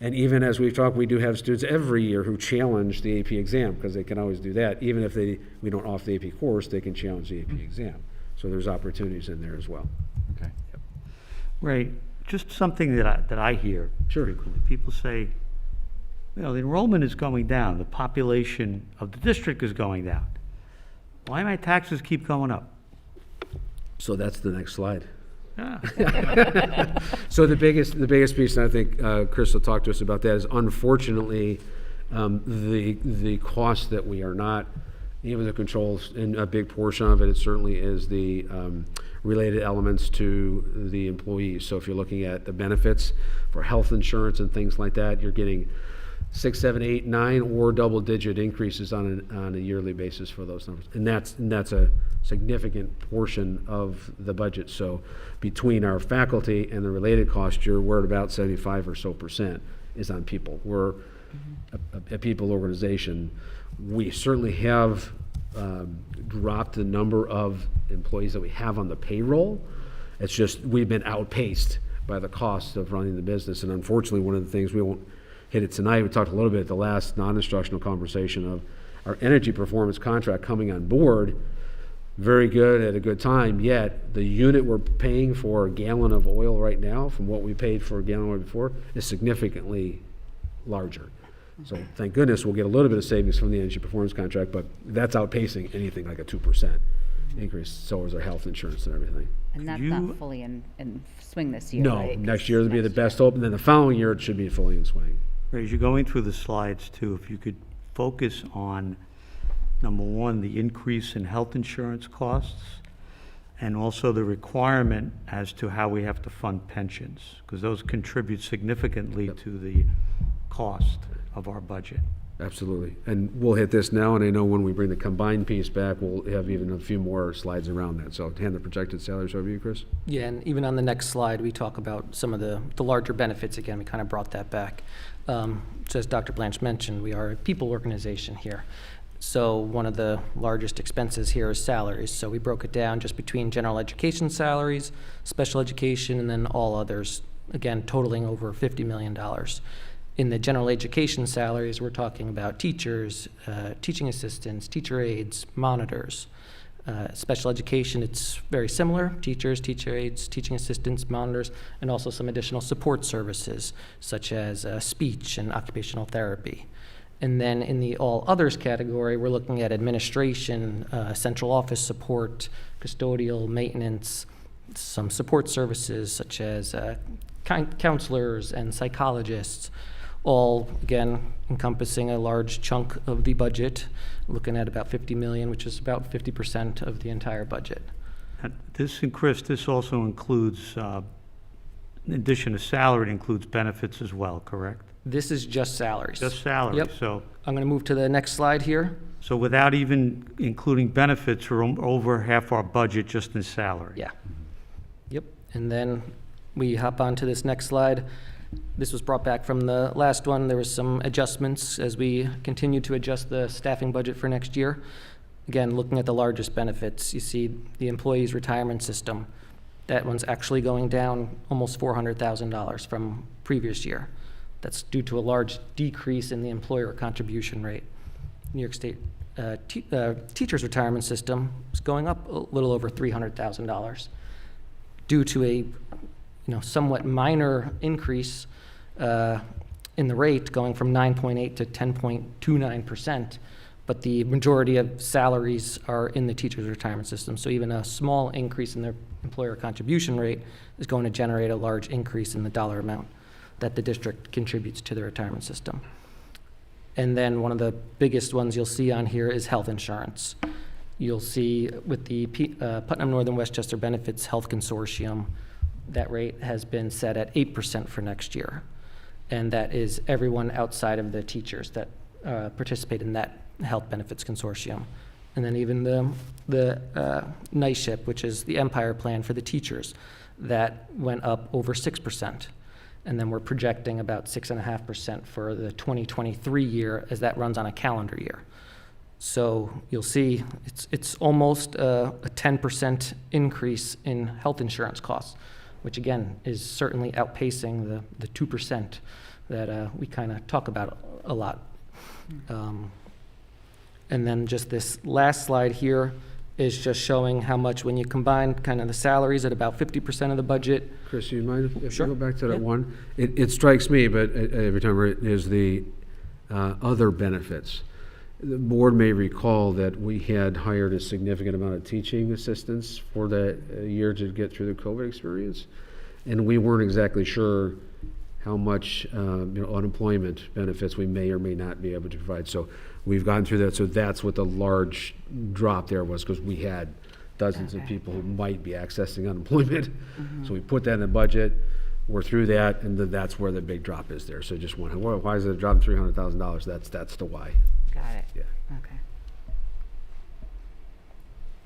And even as we've talked, we do have students every year who challenge the AP exam because they can always do that. Even if we don't offer the AP course, they can challenge the AP exam. So there's opportunities in there as well. Okay. Yep. Ray, just something that I hear frequently. People say, the enrollment is going down. The population of the district is going down. Why my taxes keep going up? So that's the next slide. Yeah. So the biggest piece, and I think Chris will talk to us about that, is unfortunately the cost that we are not able to control, and a big portion of it certainly is the related elements to the employees. So if you're looking at the benefits for health insurance and things like that, you're getting 6, 7, 8, 9, or double-digit increases on a yearly basis for those numbers, and that's a significant portion of the budget. So between our faculty and the related costs, we're at about 75% or so is on people. We're a people organization. We certainly have dropped the number of employees that we have on the payroll. It's just we've been outpaced by the cost of running the business, and unfortunately, one of the things we won't hit it tonight. We talked a little bit at the last non-instructional conversation of our energy performance contract coming on board. Very good at a good time, yet the unit we're paying for a gallon of oil right now from what we paid for a gallon of oil before is significantly larger. So thank goodness we'll get a little bit of savings from the energy performance contract, but that's outpacing anything like a 2% increase. So is our health insurance and everything. And that's not fully in swing this year, No, right? next year will be the best hope, and then the following year it should be fully in swing. Ray, as you're going through the slides too, if you could focus on, number one, the increase in health insurance costs, and also the requirement as to how we have to fund pensions, because those contribute significantly to the cost of our budget. Absolutely. And we'll hit this now, and I know when we bring the combined piece back, we'll have even a few more slides around that. So I'll hand the projected salaries over to you, Chris. Yeah, and even on the next slide, we talk about some of the larger benefits. Again, we kind of brought that back. So as Dr. Blanche mentioned, we are a people organization here. So one of the largest expenses here is salaries. So we broke it down just between general education salaries, special education, and then all others, again, totaling over $50 million. In the general education salaries, we're talking about teachers, teaching assistants, teacher aides, monitors. Special education, it's very similar: teachers, teacher aides, teaching assistants, monitors, and also some additional support services, such as speech and occupational therapy. And then in the all others category, we're looking at administration, central office support, custodial maintenance, some support services such as counselors and psychologists, all, again, encompassing a large chunk of the budget, looking at about 50 million, which is about 50% of the entire budget. And Chris, this also includes, in addition to salary, it includes benefits as well, correct? This is just salaries. Just salary, Yep. so, I'm going to move to the next slide here. so without even including benefits, we're over half our budget just in salary. Yeah. Yep. And then we hop on to this next slide. This was brought back from the last one. There was some adjustments as we continue to adjust the staffing budget for next year. Again, looking at the largest benefits, you see the employees' retirement system. That one's actually going down almost $400,000 from previous year. That's due to a large decrease in the employer contribution rate. New York State teachers' retirement system is going up a little over $300,000 due to a somewhat minor increase in the rate, going from 9.8 to 10.29%, but the majority of salaries are in the teachers' retirement system. So even a small increase in their employer contribution rate is going to generate a large increase in the dollar amount that the district contributes to the retirement system. And then one of the biggest ones you'll see on here is health insurance. You'll see with the Putnam Northern Westchester Benefits Health Consortium, that rate has been set at 8% for next year. And that is everyone outside of the teachers that participate in that health benefits consortium. And then even the NISHIP, which is the Empire Plan for the teachers, that went up over 6%. And then we're projecting about 6.5% for the 2023 year as that runs on a calendar year. So you'll see it's almost a 10% increase in health insurance costs, which again is certainly outpacing the 2% that we kind of talk about a lot. And then just this last slide here is just showing how much, when you combine kind of the salaries at about 50% of the budget. Chris, you mind if Sure. you go back to that Yeah. one? It strikes me, but every time is the other benefits. The board may recall that we had hired a significant amount of teaching assistants for that year to get through the COVID experience, and we weren't exactly sure how much unemployment benefits we may or may not be able to provide. So we've gone through that. So that's what the large drop there was, because we had dozens of Okay. people who might be accessing unemployment. So we put that in the budget. We're through that, and then that's where the big drop is there. So just wondering, why is it dropping $300,000? That's the why. Got it. Yeah. Okay.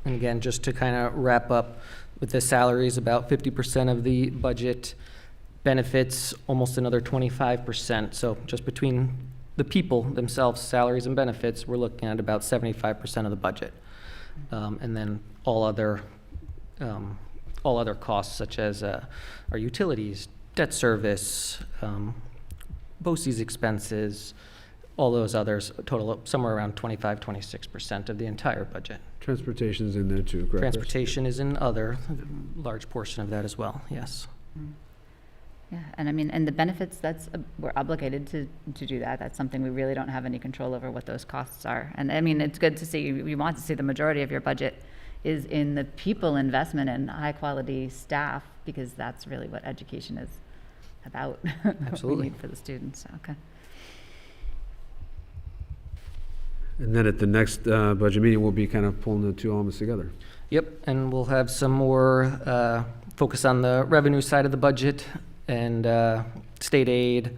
And again, just to kind of wrap up with the salaries, about 50% of the budget, benefits almost another 25%. So just between the people themselves, salaries and benefits, we're looking at about 75% of the budget. And then all other costs, such as our utilities, debt service, BOCES expenses, all those others total up somewhere around 25-26% of the entire budget. Transportation's in there too, correct? Chris? Transportation is in other, large portion of that as well, yes. Yeah, and I mean, and the benefits, we're obligated to do that. That's something we really don't have any control over, what those costs are. And I mean, it's good to see, we want to see the majority of your budget is in the people investment and high-quality staff, because that's really what education is about. What we Absolutely. need for the students, okay. And then at the next budget meeting, we'll be kind of pulling the two elements together. Yep, and we'll have some more focus on the revenue side of the budget and state aid,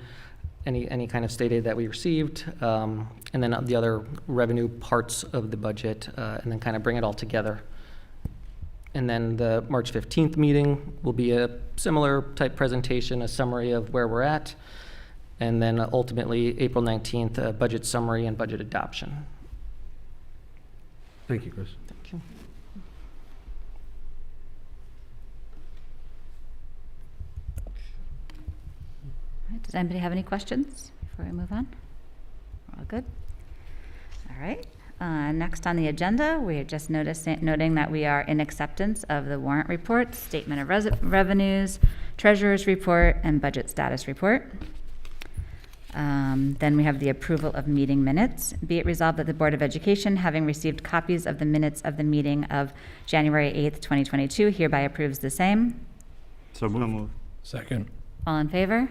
any kind of state aid that we received, and then the other revenue parts of the budget, and then kind of bring it all together. And then the March 15th meeting will be a similar type presentation, a summary of where we're at, and then ultimately April 19th, a budget summary and budget adoption. Thank you, Chris. Thank you. All right, does anybody have any questions before we move on? We're all good? All right. Next on the agenda, we are just noting that we are in acceptance of the warrant report, statement of revenues, treasurer's report, and budget status report. Then we have the approval of meeting minutes. Be it resolved that the Board of Education, having received copies of the minutes of the meeting of January 8th, 2022, hereby approves the same. So So moved. moved. Second. All in favor?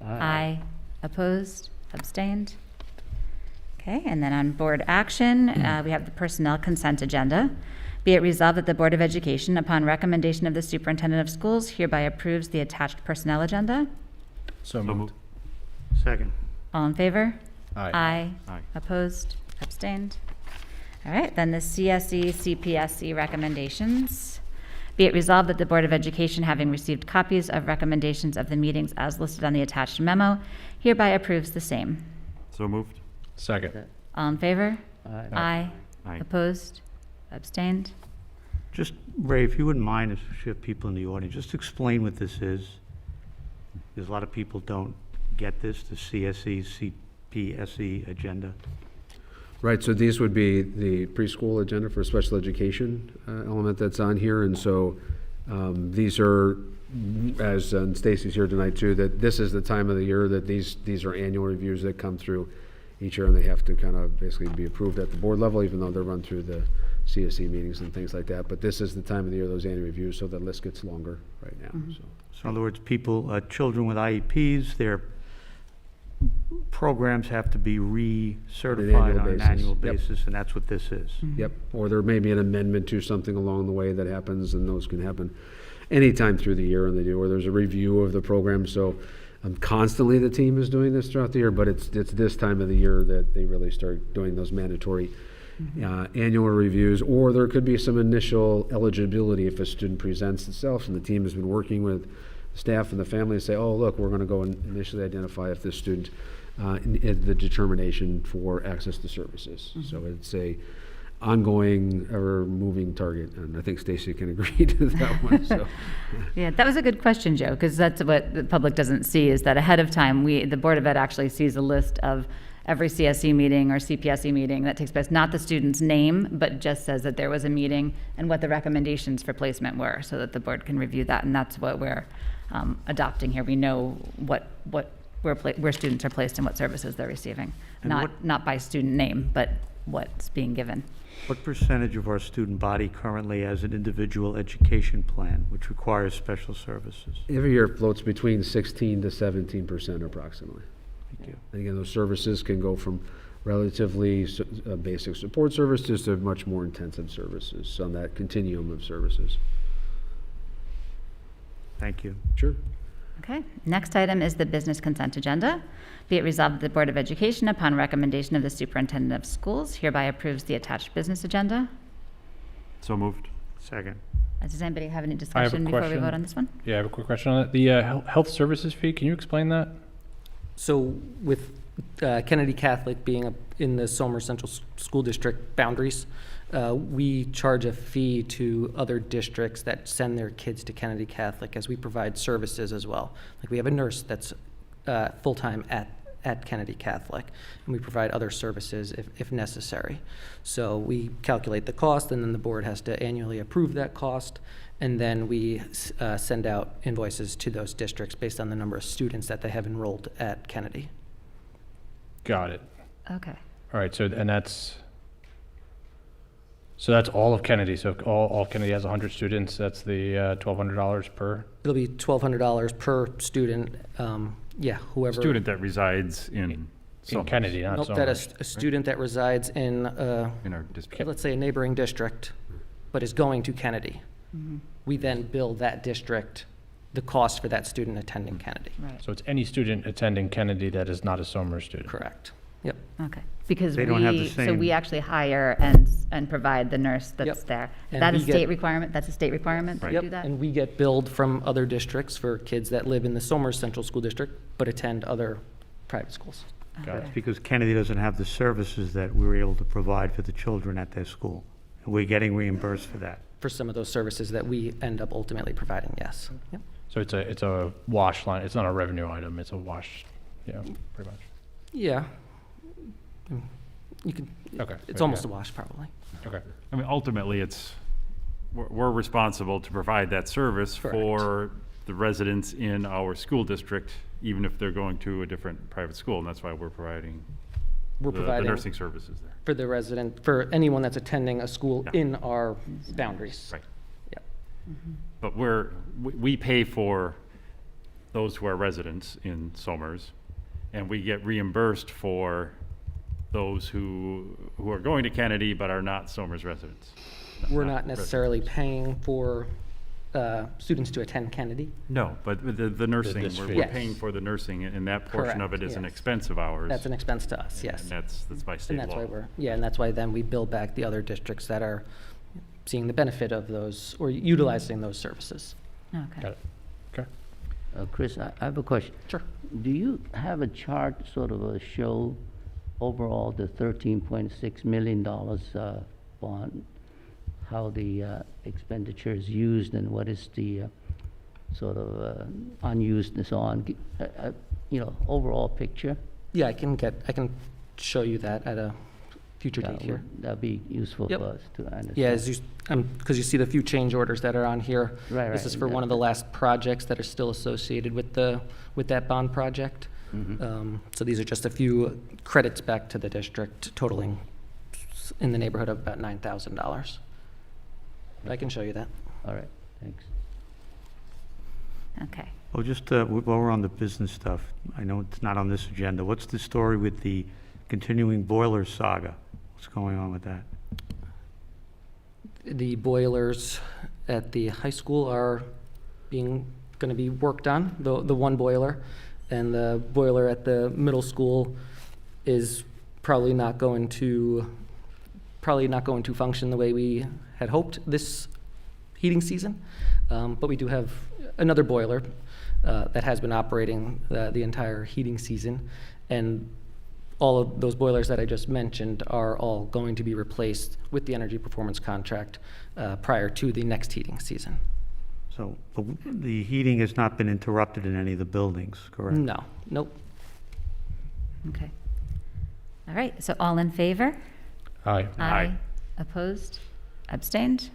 Aye. Opposed? Abstained? Okay, and then on board action, we have the personnel consent agenda. Be it resolved that the Board of Education, upon recommendation of the superintendent of schools, hereby approves the attached personnel agenda. So So moved. moved. Second. All in favor? Aye. Aye. Opposed? Abstained? All right, then the CSE, CPSE recommendations. Be it resolved that the Board of Education, having received copies of recommendations of the meetings as listed on the attached memo, hereby approves the same. So moved. Second. All in favor? Aye. Aye. Aye. Opposed? Abstained? Just, Ray, if you wouldn't mind, if you have people in the audience, just explain what this is. Because a lot of people don't get this, the CSE, CPSE agenda. Right, so these would be the preschool agenda for special education element that's on here, and so these are, as Stacy's here tonight too, that this is the time of the year that these are annual reviews that come through each year, and they have to kind of basically be approved at the board level, even though they're run through the CSE meetings and things like that. But this is the time of the year, those annual reviews, so the list gets longer right now, so. So in other words, people, children with IEPs, their programs have to be recertified annual on an basis. annual Yep. basis, and that's what this is. Yep, or there may be an amendment to something along the way that happens, and those can happen anytime through the year, and they do, or there's a review of the program, so constantly the team is doing this throughout the year, but it's this time of the year that they really start doing those mandatory annual reviews, or there could be some initial eligibility if a student presents itself, and the team has been working with staff and the family to say, oh, look, we're going to go and initially identify if this student the determination for access to services. So it's a ongoing, ever moving target, and I think Stacy can agree to that one. So, Yeah, that was a good question, Joe, because that's what the public doesn't see, is that ahead of time, the Board of Ed actually sees a list of every CSE meeting or CPSE meeting that takes place, not the student's name, but just says that there was a meeting and what the recommendations for placement were, so that the board can review that, and that's what we're adopting here. We know where students are placed and what services they're receiving, And not by student name, but what's being given. What percentage of our student body currently has an individual education plan, which requires special services? every year it floats between 16 to 17% approximately. Thank you. And again, those services can go from relatively basic support services to much more intensive services on that continuum of services. Thank you. Sure. Okay, next item is the business consent agenda. Be it resolved that the Board of Education, upon recommendation of the superintendent of schools, hereby approves the attached business agenda. So moved. Second. Does anybody have any I have a discussion before we question. vote on this one? Yeah, I have a quick question on it. The health services fee, can you explain that? So with Kennedy Catholic being in the Somers Central School District boundaries, we charge a fee to other districts that send their kids to Kennedy Catholic, as we provide services as well. Like, we have a nurse that's full-time at Kennedy Catholic, and we provide other services if necessary. So we calculate the cost, and then the board has to annually approve that cost, and then we send out invoices to those districts based on the number of students that they have enrolled at Kennedy. Got it. Okay. All right, so that's all of Kennedy. So all Kennedy has 100 students. That's the $1,200 per. It'll be $1,200 per student, whoever. Student that resides in In Somers. Kennedy, not Nope, so that much. a student that resides in, In our district. let's say, a neighboring district, but is going to Kennedy. We then bill that district the cost for that student attending Kennedy. Right. So it's any student attending Kennedy that is not a Somers student. Correct. Yep. Okay, because They don't have the so same- we actually hire and provide the nurse that's Yep. there. Is And that a we get- state requirement? That's a state requirement to Yep, do that? and we get billed from other districts for kids that live in the Somers Central School District but attend other private schools. Got it. Okay. Because Kennedy doesn't have the services that we were able to provide for the children at their school. We're getting reimbursed for that. For some of those services that we end up ultimately providing, yes. Yep. So it's a wash line, it's not a revenue item, it's a wash, yeah, pretty much. Yeah. You could, Okay. it's almost a wash, probably. Okay. I mean, ultimately, we're responsible to provide that service Correct. for the residents in our school district, even if they're going to a different private school, and that's why we're providing We're the providing nursing services there. for the resident, for anyone that's attending a school Yeah. in our boundaries. Right. Yep. But we pay for those who are residents in Somers, and we get reimbursed for those who are going to Kennedy but are not Somers residents. We're not necessarily paying for students to attend Kennedy. No, but the nursing, this we're fee. we're paying Yes. for the nursing, and that portion of it Correct, is an yes. expense of ours. That's an expense to us, And yes. that's by And state that's why law. and that's why then we bill back the other districts that are seeing the benefit of those or utilizing those services. Okay. Got it. Okay. Chris, I have a question. Sure. Do you have a chart, sort of a show overall the $13.6 million bond, how the expenditure is used and what is the sort of unused and so on? Overall picture? Yeah, I can show you that at a future date here. That'd be useful Yep. for us to understand. Yeah, because you see the few change orders that are on here. Right, This right, is for one of the last projects that are still associated with that bond project. So these are just a few credits back to the district totaling in the neighborhood of about $9,000. But I can show you that. All right, thanks. Okay. Well, just while we're on the business stuff, I know it's not on this agenda. What's the story with the continuing boiler saga? What's going on with that? The boilers at the high school are going to be worked on, the one boiler, and the boiler at the middle school is probably not going to function the way we had hoped this heating season. But we do have another boiler that has been operating the entire heating season, and all of those boilers that I just mentioned are all going to be replaced with the energy performance contract prior to the next heating season. So the heating has not been interrupted in any of the buildings, correct? No, nope. Okay. All right, so all in favor? Aye. Aye. Opposed? Abstained?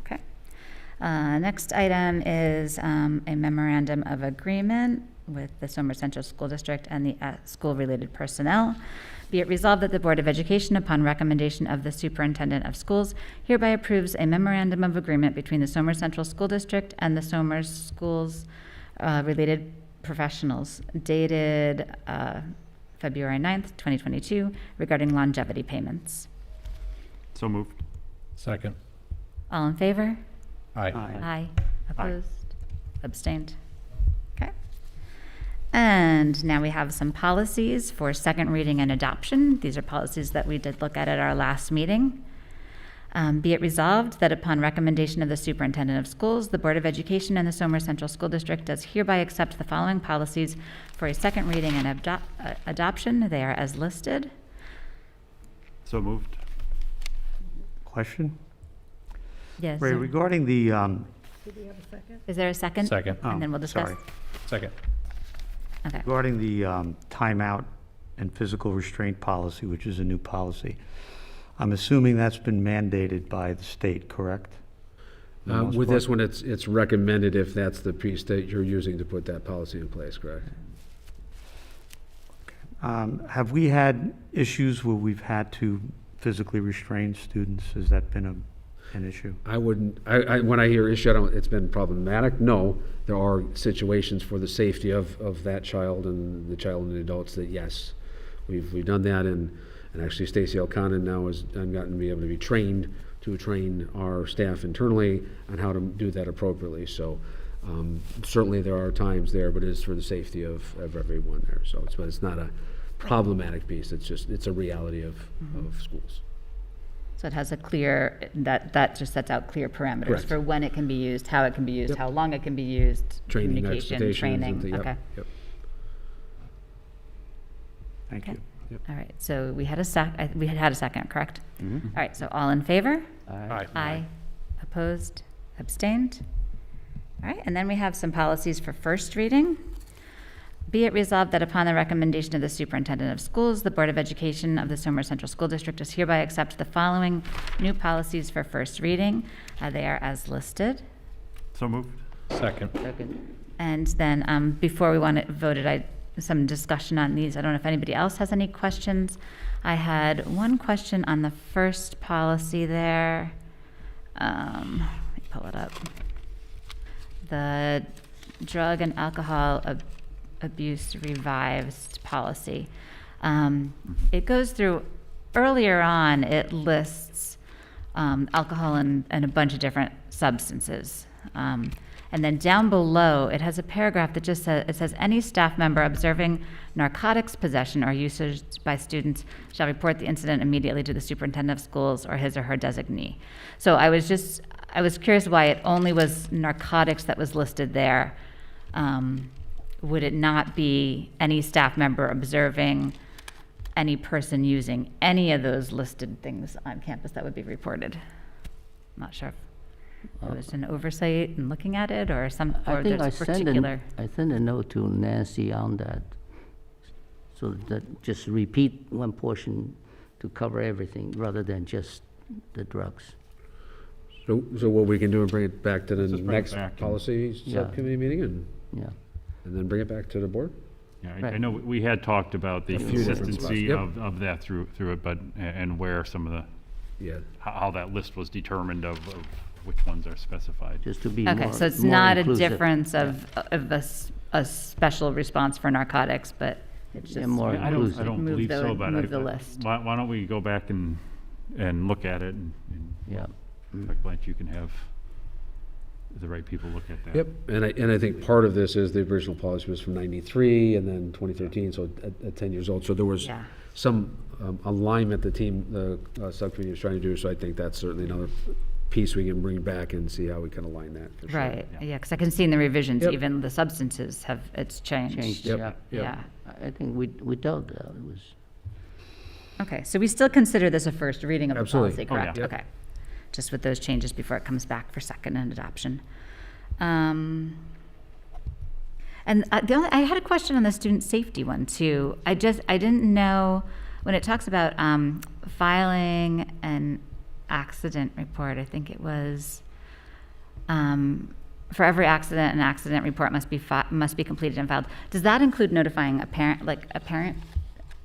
Okay. Next item is a memorandum of agreement with the Somers Central School District and the school-related personnel. Be it resolved that the Board of Education, upon recommendation of the Superintendent of Schools, hereby approves a memorandum of agreement between the Somers Central School District and the Somers Schools related professionals dated February 9th, 2022, regarding longevity payments. So moved. Second. All in favor? Aye. Aye. Opposed? Abstained? Okay. And now we have some policies for second reading and adoption. These are policies that we did look at our last meeting. Be it resolved that upon recommendation of the Superintendent of Schools, the Board of Education and the Somers Central School District does hereby accept the following policies for a second reading and adoption. They are as listed. So moved. Question? Yes. Ray, regarding the, Is there a second? Second. And then we'll oh, discuss. sorry. Second. Okay. Regarding the timeout and physical restraint policy, which is a new policy, I'm assuming that's been mandated by the state, correct? For the most With part? this one, it's recommended if that's the piece that you're using to put that policy in place, correct? Have we had issues where we've had to physically restrain students? Has that been an issue? I wouldn't, when I hear issue, it's been problematic. No, there are situations for the safety of that child and the adults that, yes, we've done that, and actually Stacy Elconin now has gotten to be able to be trained to train our staff internally on how to do that appropriately. So certainly there are times there, but it is for the safety of everyone there. So it's not a problematic piece. It's a reality of schools. So it has a clear, that just sets out clear parameters Correct. for when it can be used, how it can be used, Yep. how long it can be used, Training communication, expectations. training. Yep, Okay. yep. Thank Okay. you. All right, so we had we had a second, correct? Mhm. All right, so all in favor? Aye. Aye. Opposed? Abstained? All right, and then we have some policies for first reading. Be it resolved that upon the recommendation of the superintendent of schools, the Board of Education of the Somer Central School District does hereby accept the following new policies for first reading. They are as listed. So moved. Second. Second. And then before we want it voted, some discussion on these. I don't know if anybody else has any questions. I had one question on the first policy there. Let me pull it up. The drug and alcohol abuse revised policy. It goes through, earlier on, it lists alcohol and a bunch of different substances. And then down below, it has a paragraph that just says, it says, any staff member observing narcotics possession or usage by students shall report the incident immediately to the superintendent of schools or his or her designee. So I was curious why it only was narcotics that was listed there. Would it not be any staff member observing any person using any of those listed things on campus that would be reported? I'm not sure if it was an oversight in looking at it or some, I or think there's I particular. sent a note to Nancy on that, so that just repeat one portion to cover everything, rather than just the drugs. So what we can do is bring it back to the Let's just bring it next back and- policy Yeah. subcommittee meeting and Yeah. then bring it back to the board? Yeah, I Right. know we had talked about the A few different spots, consistency yep. of that through it, but, and where some of the, Yeah. how that list was determined of which ones are specified. Just to be more Okay, so it's more not a inclusive. difference of a special response for narcotics, but it's Yeah, just. more I inclusive. don't Move believe the- so, but move the list. why don't we go back and look at it and Yeah. Dr. Blanch, you can have the right people look at that. Yep, and I think part of this is the original policy was from 93 and then 2013, so at 10 years old. So there was Yeah. some alignment the subcommittee was trying to do, so I think that's certainly another piece we can bring back and see how we can align that for sure. Right, Yeah. yeah, because I can see in the revisions, Yep. even the substances it's changed. Changed, Yep, yeah. Yeah. I think we dealt that, it was, Okay, so we still consider this a first reading of the Absolutely. policy, Oh, yeah. correct? Yep. Okay. Just with those changes before it comes back for second and adoption. And I had a question on the student safety one too. I didn't know, when it talks about filing an accident report, I think it was, for every accident, an accident report must be completed and filed. Does that include notifying a parent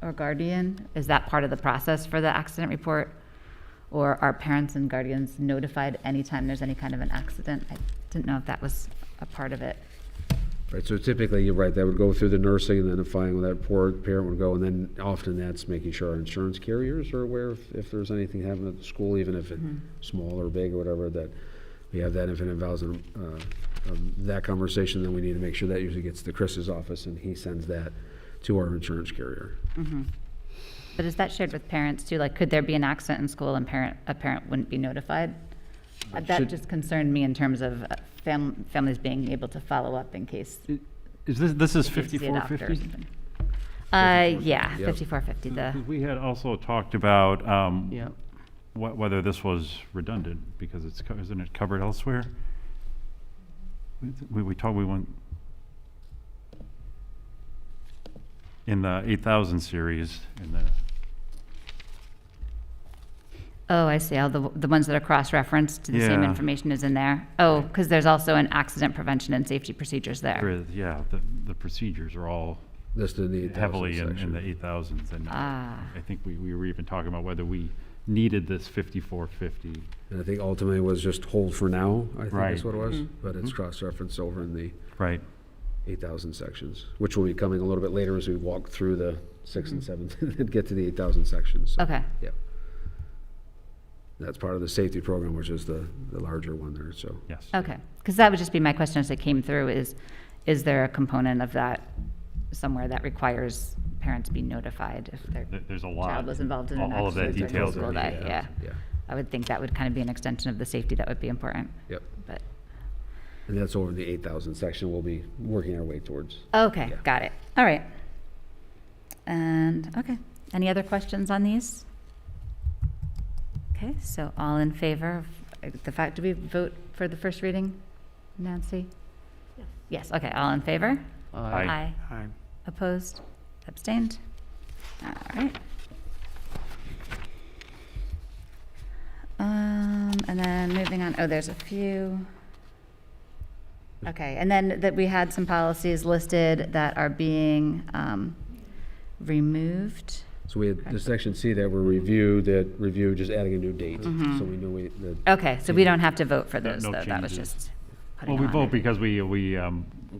or guardian? Is that part of the process for the accident report? Or are parents and guardians notified anytime there's any kind of an accident? I didn't know if that was a part of it. Right, so typically, you're right, that would go through the nursing, and then the filing with that poor parent would go, and then often that's making sure our insurance carriers are aware if there's anything happening at the school, even if it's small or big or whatever, that we have that. If it involves that conversation, then we need to make sure that usually gets to Chris's office, and he sends that to our insurance carrier. But is that shared with parents too? Like, could there be an accident in school and a parent wouldn't be notified? That Should- just concerned me in terms of families being able to follow up in case. Is this is they see a doctor or 5450? something. Yeah, Yep. 5450, the, We had also talked about yeah. whether this was redundant, because isn't it covered elsewhere? We went in the 8000 series, in the, oh, I see, all the ones that are cross-referenced to the same Yeah. information is in there. Oh, because there's also an accident prevention and safety procedures there. yeah, the procedures are all Listed in the 8,000 heavily in section. the 8000s. And Ah. I think we were even talking about whether we needed this 5450. And I think ultimately was just hold for now, I think Right. is what it was, but it's cross-referenced over in the Right. 8,000 sections, which will be coming a little bit later as we walk through the 6 and 7 and get to the 8,000 sections. So, Okay, yeah. That's part of the safety program, which is the larger one there, so. Yes. okay. Because that would just be my question as it came through is there a component of that somewhere that requires parents be notified if their There's a lot. child was involved in an All of that accident during details school are day? Yeah. Yeah, I would think that would kind of be an extension of the safety that would be important, yep. but, And that's over in the 8,000 section we'll be working our way towards. okay, Yeah. got it. All right. And, okay, Any other questions on these? Okay, so all in favor of the fact, do we vote for the first reading, Nancy? Yes, okay, all in favor? Aye. Aye. Opposed? Abstained? All right. And then moving on, oh, there's a few. Okay, and then that we had some policies listed that are being removed. So we had the section C that were reviewed, just adding a new date. So we know Okay, so we don't have to vote for those, No though, that was changes. just putting Well, we on vote there. because we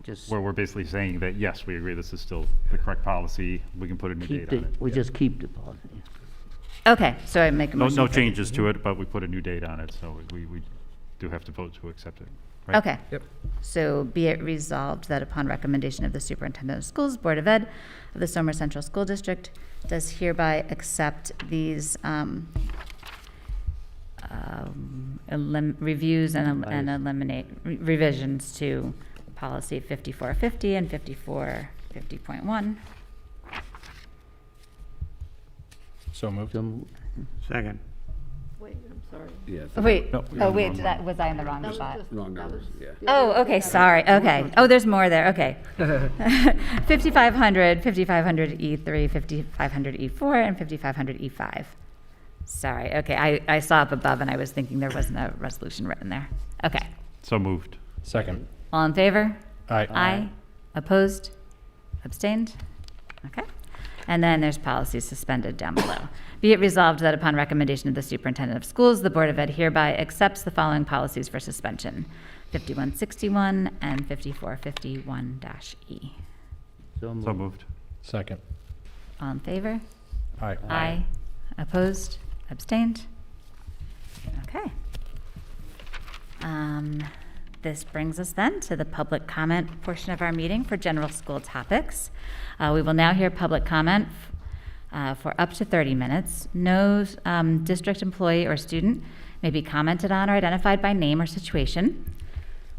Just we're basically saying that, yes, we agree this is still the correct policy. We can put a new keep date on the, it. we just keep the policy. Okay, so I make a No, motion. no for- changes to it, but we put a new date on it, so we do have to vote to accept it. Right? Okay. Yep. So be it resolved that upon recommendation of the Superintendent of Schools, Board of Ed of the Somer Central School District does hereby accept these reviews and eliminate revisions to policy 5450 and 5450.1. So moved. So, Second. Yeah. Wait, No, oh, wait, was I in the wrong spot? Wrong numbers, yeah. Oh, okay, sorry, okay. Oh, there's more there, okay. 5500, 5500E3, 5500E4, and 5500E5. Sorry, okay, I saw up above and I was thinking there wasn't a resolution written there. Okay, So moved. Second. all in favor? Aye. Aye. Opposed? Abstained? Okay. And then there's policies suspended down below. Be it resolved that upon recommendation of the Superintendent of Schools, the Board of Ed hereby accepts the following policies for suspension: 5161 and 5451-E. so moved. So moved. Second. All in favor? Aye. Aye. Opposed? Abstained? Okay. This brings us then to the public comment portion of our meeting for general school topics. We will now hear public comment for up to 30 minutes. No district employee or student may be commented on or identified by name or situation.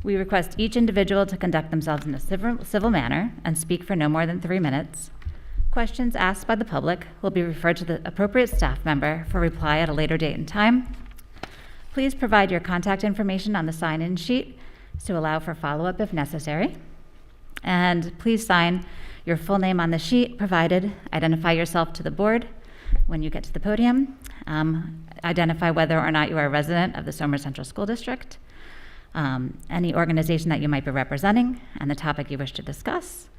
We request each individual to conduct themselves in a civil manner and speak for no more than 3 minutes. Questions asked by the public will be referred to the appropriate staff member for reply at a later date and time. Please provide your contact information on the sign-in sheet to allow for follow-up if necessary. And please sign your full name on the sheet provided. Identify yourself to the board when you get to the podium. Identify whether or not you are a resident of the Somer Central School District, any organization that you might be representing, and the topic you wish to discuss.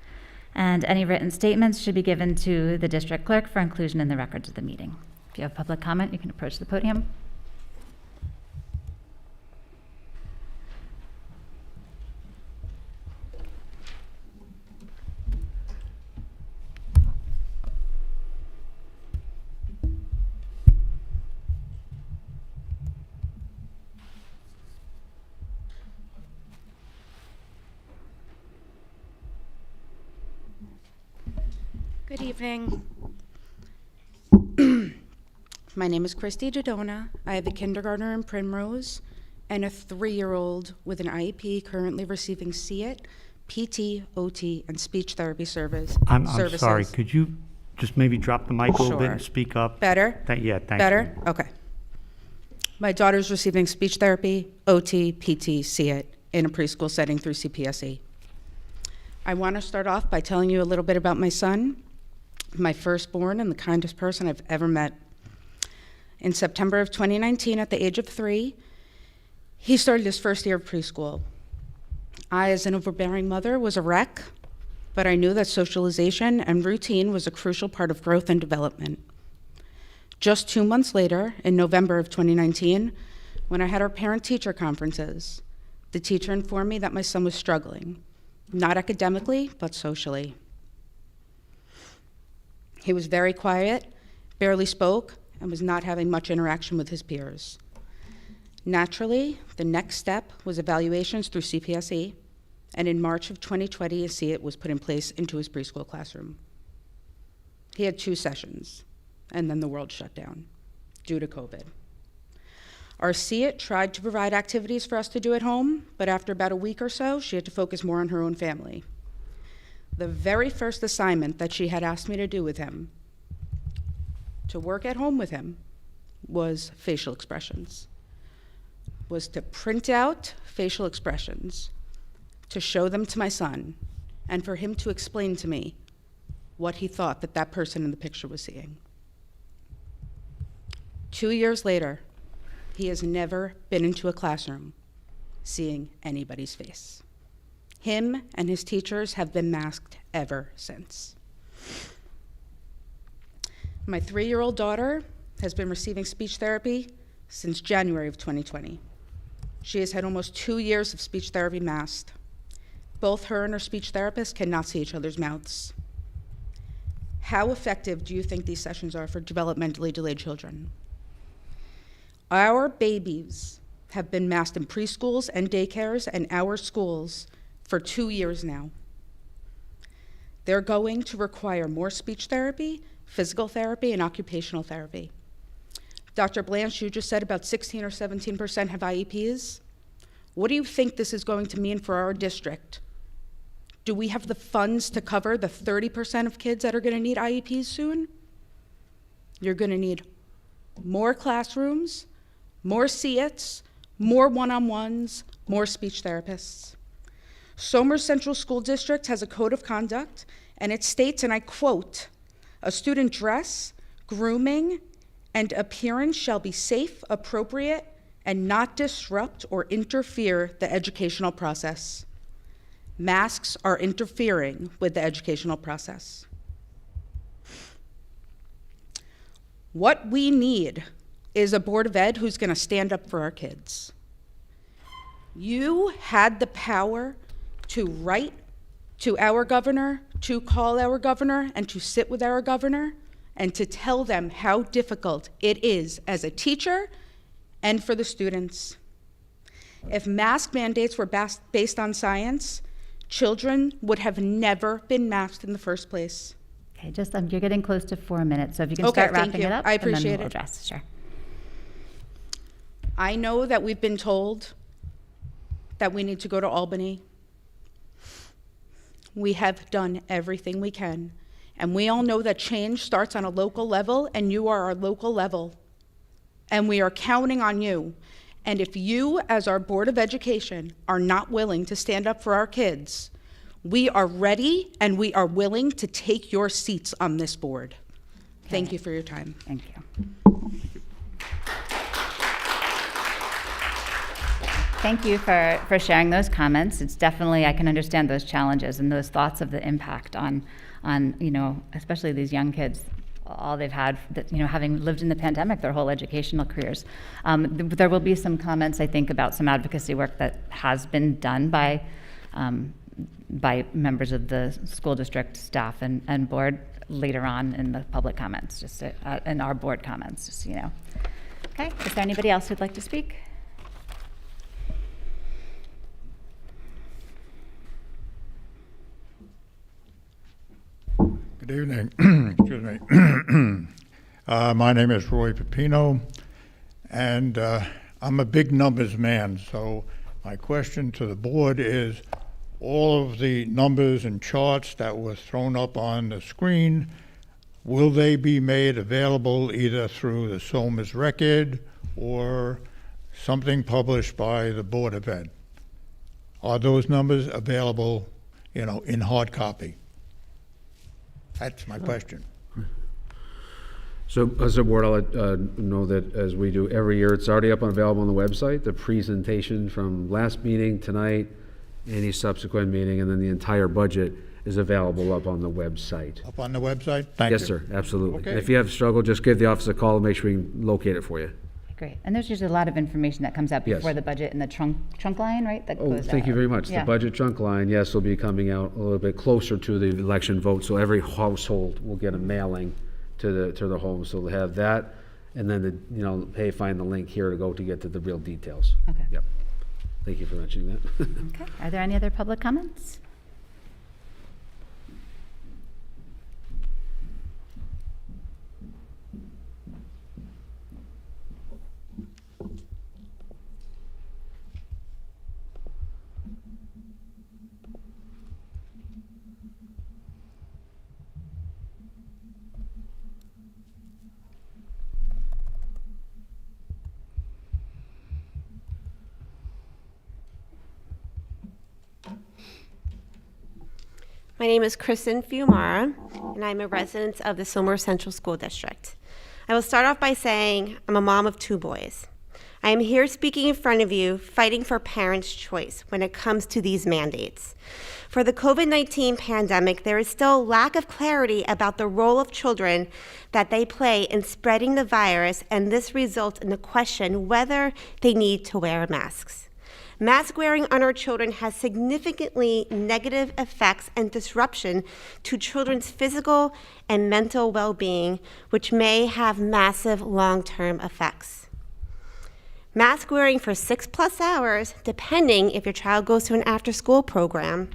And any written statements should be given to the district clerk for inclusion in the records of the meeting. If you have public comment, you can approach the podium. Good evening. My name is Christy Dodona. I have a kindergartner in Primrose and a 3-year-old with an IEP currently receiving SCS, PT, OT, and speech therapy services. I'm sorry, could you just maybe drop the mic a little bit Sure. and speak up? Better? Yeah, thank you. Better? Okay. My daughter's receiving speech therapy, OT, PT, SCS in a preschool setting through CPSE. I want to start off by telling you a little bit about my son, my firstborn and the kindest person I've ever met. In September of 2019, at the age of 3, he started his first year of preschool. I, as an overbearing mother, was a wreck, but I knew that socialization and routine was a crucial part of growth and development. Just 2 months later, in November of 2019, when I had our parent-teacher conferences, the teacher informed me that my son was struggling, not academically, but socially. He was very quiet, barely spoke, and was not having much interaction with his peers. Naturally, the next step was evaluations through CPSE, and in March of 2020, a SCS was put in place into his preschool classroom. He had 2 sessions, and then the world shut down due to COVID. Our SCS tried to provide activities for us to do at home, but after about a week or so, she had to focus more on her own family. The very first assignment that she had asked me to do with him to work at home with him was facial expressions, was to print out facial expressions, to show them to my son, and for him to explain to me what he thought that that person in the picture was seeing. 2 years later, he has never been into a classroom seeing anybody's face. Him and his teachers have been masked ever since. My 3-year-old daughter has been receiving speech therapy since January of 2020. She has had almost 2 years of speech therapy masked. Both her and her speech therapist cannot see each other's mouths. How effective do you think these sessions are for developmentally delayed children? Our babies have been masked in preschools and daycares and our schools for 2 years now. They're going to require more speech therapy, physical therapy, and occupational therapy. Dr. Blanche, you just said about 16 or 17% have IEPs. What do you think this is going to mean for our district? Do we have the funds to cover the 30% of kids that are going to need IEPs soon? You're going to need more classrooms, more SEATs, more one-on-ones, more speech therapists. Somers Central School District has a code of conduct, and it states, and I quote, "A student dress, grooming, and appearance shall be safe, appropriate, and not disrupt or interfere the educational process." Masks are interfering with the educational process. What we need is a Board of Ed who's going to stand up for our kids. You had the power to write to our governor, to call our governor, and to sit with our governor, and to tell them how difficult it is as a teacher and for the students. If mask mandates were based on science, children would have never been masked in the first place. Okay, just, you're getting close to 4 minutes, so if you can Okay, start thank wrapping you. it up. I and then appreciate we'll it. address. Sure. I know that we've been told that we need to go to Albany. We have done everything we can, and we all know that change starts on a local level, and you are our local level, and we are counting on you. And if you, as our Board of Education, are not willing to stand up for our kids, we are ready and we are willing to take your seats on this board. Thank you for your time. Thank you. Thank you for sharing those comments. It's definitely, I can understand those challenges and those thoughts of the impact on especially these young kids, all they've had, having lived in the pandemic their whole educational careers. There will be some comments, I think, about some advocacy work that has been done by members of the school district staff and board later on in the public comments, in our board comments, just so you know. Okay, is there anybody else who'd like to speak? Good evening. Excuse me. My name is Roy Pepino, and I'm a big numbers man, so my question to the board is, all of the numbers and charts that were thrown up on the screen, will they be made available either through the Somers Record or something published by the Board of Ed? Are those numbers available, in hard copy? That's my question. So as a board, I'll let know that as we do every year, it's already up and available on the website, the presentation from last meeting, tonight, any subsequent meeting, and then the entire budget is available up on the website. Up on the website? Thank you. Yes, sir, absolutely. Okay. And if you have struggle, just give the office a call and make sure we can locate it for you. Great. And there's usually a lot of information that comes out Yes. before the budget in the trunk line, right? That Oh, goes thank you out. very much. Yeah. The budget trunk line, yes, will be coming out a little bit closer to the election vote, so every household will get a mailing to the home, so they'll have that, and then find the link here to get to the real details. Okay. Yep. Thank you for mentioning that. Okay. Are there any other public comments? My name is Kristen Fiumara, and I'm a resident of the Silmar Central School District. I will start off by saying I'm a mom of 2 boys. I am here speaking in front of you, fighting for parents' choice when it comes to these mandates. For the COVID-19 pandemic, there is still a lack of clarity about the role of children that they play in spreading the virus, and this results in the question whether they need to wear masks. Mask wearing on our children has significantly negative effects and disruption to children's physical and mental well-being, which may have massive long-term effects. Mask wearing for 6+ hours, depending if your child goes to an after-school program,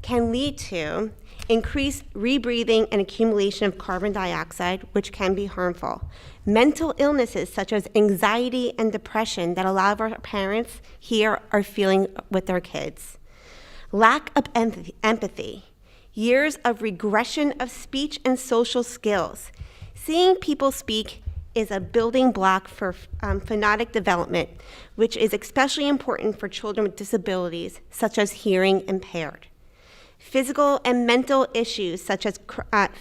can lead to increased rebreathing and accumulation of carbon dioxide, which can be harmful. Mental illnesses such as anxiety and depression that a lot of our parents here are feeling with their kids. Lack of empathy. Years of regression of speech and social skills. Seeing people speak is a building block for phonetic development, which is especially important for children with disabilities, such as hearing impaired. Physical and medical issues such as chronic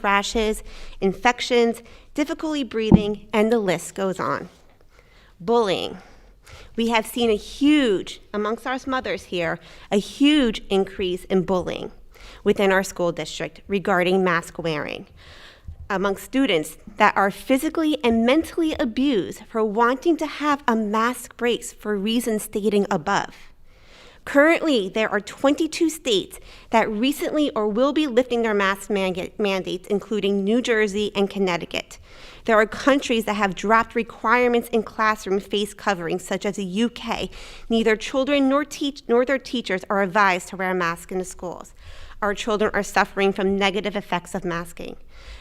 rashes, infections, difficulty breathing, and the list goes on. Bullying. We have seen amongst our mothers here, a huge increase in bullying within our school district regarding mask wearing among students that are physically and mentally abused for wanting to have a mask breaks for reasons stated above. Currently, there are 22 states that recently or will be lifting their mask mandates, including New Jersey and Connecticut. There are countries that have dropped requirements in classroom face coverings, such as the UK. Neither children nor their teachers are advised to wear a mask in the schools. Our children are suffering from negative effects of masking.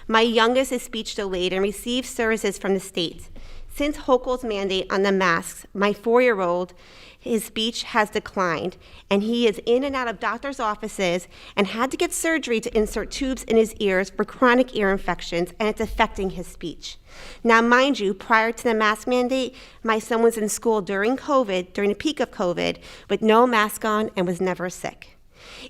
My youngest is speech delayed and receives services from the state. Since Hochul's mandate on the masks, my 4-year-old, his speech has declined, and he is in and out of doctor's offices and had to get surgery to insert tubes in his ears for chronic ear infections, and it's affecting his speech. Now, mind you, prior to the mask mandate, my son was in school during the peak of COVID, with no mask on and was never sick.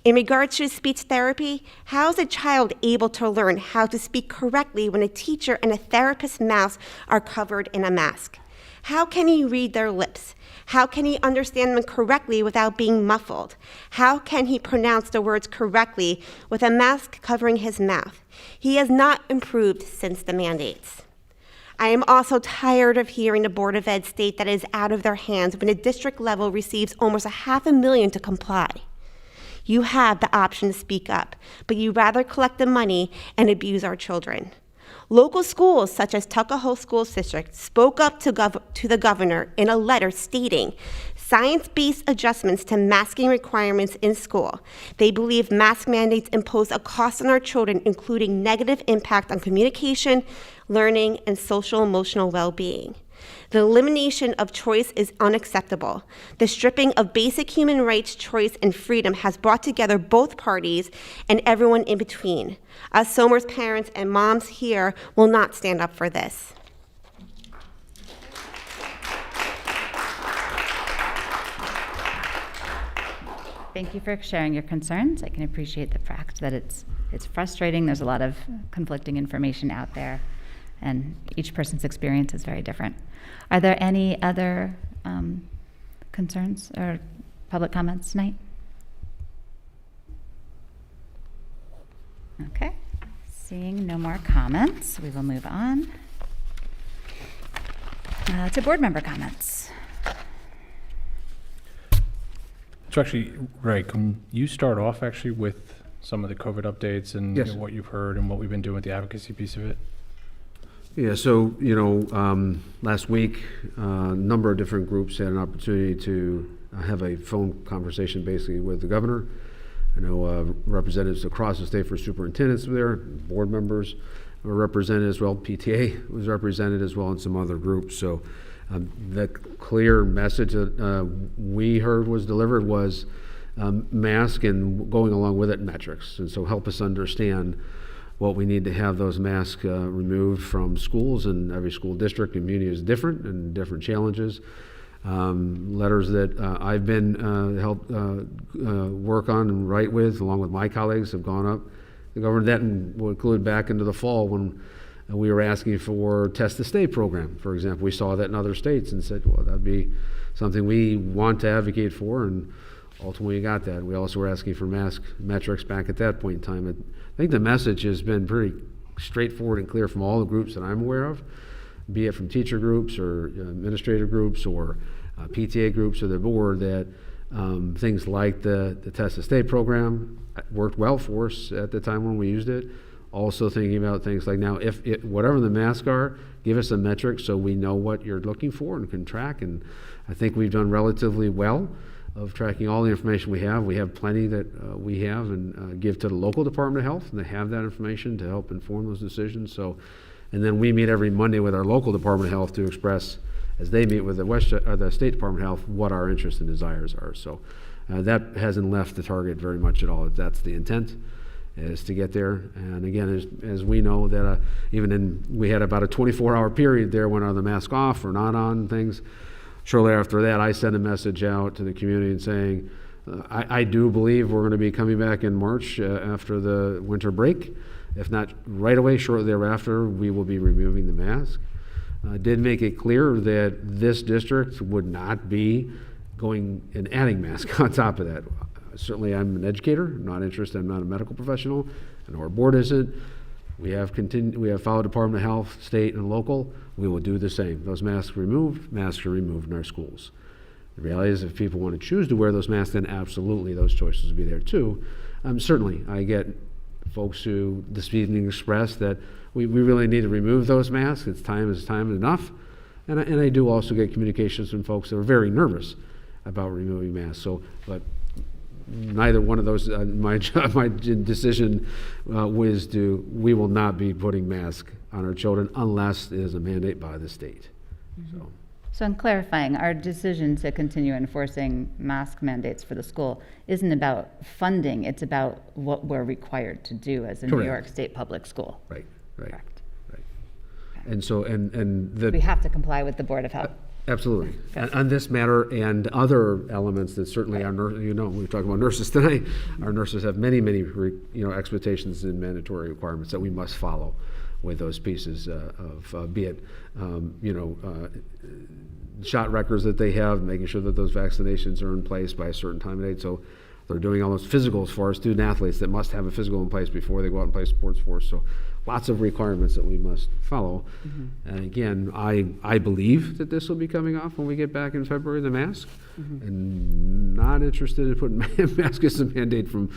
In regards to speech therapy, how is a child able to learn how to speak correctly when a teacher and a therapist's mouths are covered in a mask? How can he read their lips? How can he understand them correctly without being muffled? How can he pronounce the words correctly with a mask covering his mouth? He has not improved since the mandates. I am also tired of hearing the Board of Ed state that it is out of their hands when the district level receives almost $500,000 to comply. You have the option to speak up, but you rather collect the money and abuse our children. Local schools, such as Tuckahoe School District, spoke up to the governor in a letter stating science-based adjustments to masking requirements in school. They believe mask mandates impose a cost on our children, including negative impact on communication, learning, and social emotional well-being. The elimination of choice is unacceptable. The stripping of basic human rights, choice, and freedom has brought together both parties and everyone in between. Us Silmar's parents and moms here will not stand up for this. Thank you for sharing your concerns. I can appreciate the fact that it's frustrating. There's a lot of conflicting information out there, and each person's experience is very different. Are there any other concerns or public comments tonight? Okay, seeing no more comments, we will move on to board member comments. So actually, Ray, can you start off actually with some of the COVID updates and Yes. what you've heard and what we've been doing with the advocacy piece of it? Yeah, so, last week, a number of different groups had an opportunity to have a phone conversation basically with the governor. I know representatives across the state for superintendents were there, board members were represented as well, PTA was represented as well, and some other groups. So the clear message that we heard was delivered was mask and going along with it metrics. And so help us understand what we need to have those masks removed from schools, and every school district and community is different and different challenges. Letters that I've been helped work on and write with, along with my colleagues, have gone up. The governor that will include back into the fall when we were asking for Test to Stay program, for example. We saw that in other states and said, well, that'd be something we want to advocate for, and ultimately we got that. We also were asking for mask metrics back at that point in time. I think the message has been pretty straightforward and clear from all the groups that I'm aware of, be it from teacher groups or administrative groups or PTA groups or the board, that things like the Test to Stay program worked well for us at the time when we used it. Also thinking about things like now, if whatever the masks are, give us a metric so we know what you're looking for and can track. And I think we've done relatively well of tracking all the information we have. We have plenty that we have and give to the local Department of Health, and they have that information to help inform those decisions. So, and then we meet every Monday with our local Department of Health to express, as they meet with the State Department of Health, what our interests and desires are. So that hasn't left the target very much at all. That's the intent, is to get there. And again, as we know that we had about a 24-hour period there when are the mask off or not on things. Shortly after that, I sent a message out to the community and saying, I do believe we're going to be coming back in March after the winter break. If not right away, shortly thereafter, we will be removing the mask. Did make it clear that this district would not be going and adding masks on top of that. Certainly, I'm an educator, not interested. I'm not a medical professional, and our board isn't. We have followed Department of Health, state and local. We will do the same. Those masks are removed in our schools. The reality is, if people want to choose to wear those masks, then absolutely those choices will be there too. Certainly, I get folks who this evening expressed that we really need to remove those masks. It's time enough. And I do also get communications from folks that are very nervous about removing masks. So, but neither one of those, my decision was we will not be putting masks on our children unless it is a mandate by the state. Mm-hmm. So in clarifying, our decision to continue enforcing mask mandates for the school isn't about funding, it's about what we're required to do as a New York State public school. Right. Correct. Okay. And so, we have to comply with the Board of Health. Absolutely. On this matter and other elements that certainly our nurses, we were talking about nurses tonight, our nurses have many expectations and mandatory requirements that we must follow with those pieces of be it, shot records that they have, making sure that those vaccinations are in place by a certain time and date. So they're doing all those physicals for our student athletes that must have a physical in place before they go out and play sports for us. So lots of requirements that we must follow. Mm-hmm. And again, I believe that this will be coming off when we get back in February, the mask. Mm-hmm. And not interested in putting mask as a mandate from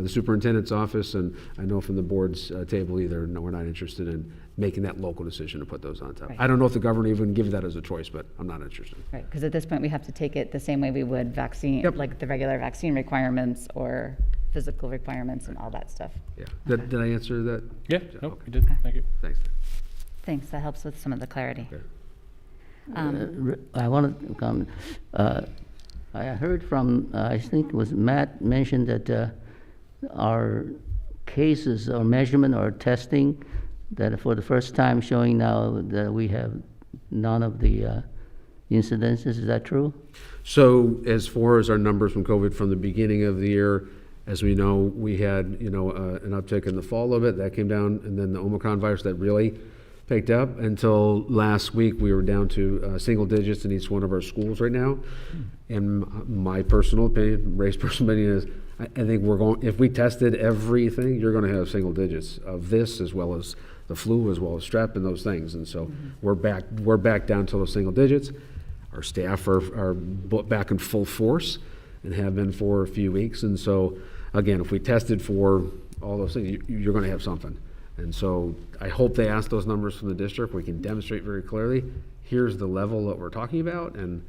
the superintendent's office, and I know from the board's table either. No, we're not interested in making that local decision to put those on top. Right. I don't know if the governor even give that as a choice, but I'm not interested. Right, because at this point we have to take it the same way we would vaccine, like the regular vaccine requirements or physical requirements and all that stuff. Yeah. Okay. Did I answer that? Yeah, no, you did. Okay. Thank you. Thanks, that helps with some of the clarity. Okay. I want to comment. I heard from, I think it was Matt mentioned that our cases or measurement or testing, that for the first time showing now that we have none of the incidences. Is that true? So as far as our numbers from COVID from the beginning of the year, as we know, we had an uptick in the fall a little bit. That came down, and then the Omicron virus that really picked up. Until last week, we were down to single digits in each one of our schools right now. And my personal opinion, Ray's personal opinion is, I think we're going, if we tested everything, you're going to have single digits of this, as well as the flu, as well as strep and those things. And so we're back down to those single digits. Our staff are back in full force and have been for a few weeks. And so, again, if we tested for all those things, you're going to have something. And so I hope they ask those numbers from the district. We can demonstrate very clearly, here's the level that we're talking about. And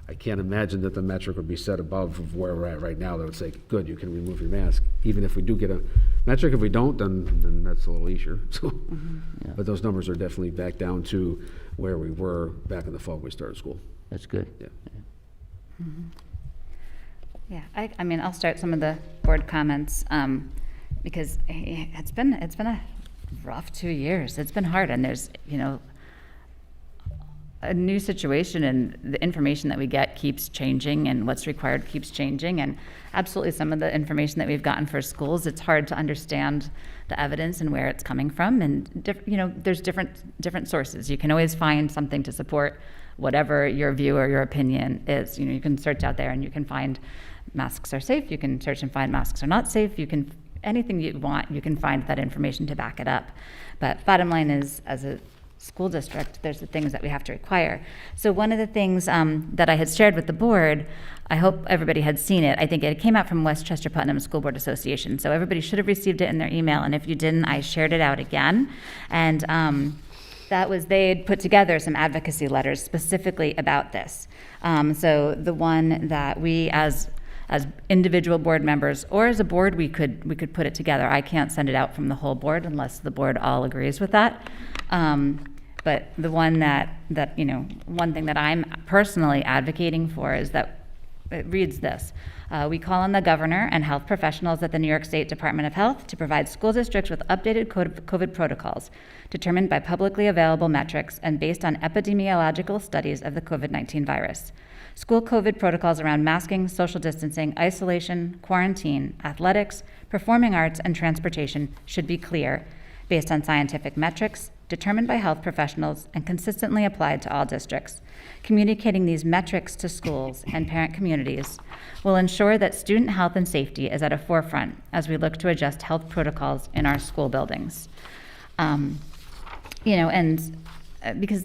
I can't imagine that the metric would be set above of where we're at right now that would say, good, you can remove your mask. Even if we do get a metric, if we don't, then that's a little easier. So, Yeah. But those numbers are definitely back down to where we were back in the fall when we started school. That's good. Yeah. Yeah, I mean, I'll start some of the board comments because it's been a rough 2 years. It's been hard, and there's a new situation, and the information that we get keeps changing, and what's required keeps changing. And absolutely, some of the information that we've gotten for schools, it's hard to understand the evidence and where it's coming from. And there's different sources. You can always find something to support whatever your view or your opinion is. You can search out there and you can find masks are safe. You can search and find masks are not safe. You can anything you want. You can find that information to back it up. But bottom line is, as a school district, there's the things that we have to require. So one of the things that I had shared with the board, I hope everybody had seen it. I think it came out from Westchester Putnam School Board Association. So everybody should have received it in their email. And if you didn't, I shared it out again. And that was, they had put together some advocacy letters specifically about this. So the one that we as individual board members or as a board, we could put it together. I can't send it out from the whole board unless the board all agrees with that. But the one that one thing that I'm personally advocating for is that it reads this. We call on the governor and health professionals at the New York State Department of Health to provide school districts with updated COVID protocols determined by publicly available metrics and based on epidemiological studies of the COVID-19 virus. School COVID protocols around masking, social distancing, isolation, quarantine, athletics, performing arts, and transportation should be clear, based on scientific metrics, determined by health professionals, and consistently applied to all districts. Communicating these metrics to schools and parent communities will ensure that student health and safety is at a forefront as we look to adjust health protocols in our school buildings. Because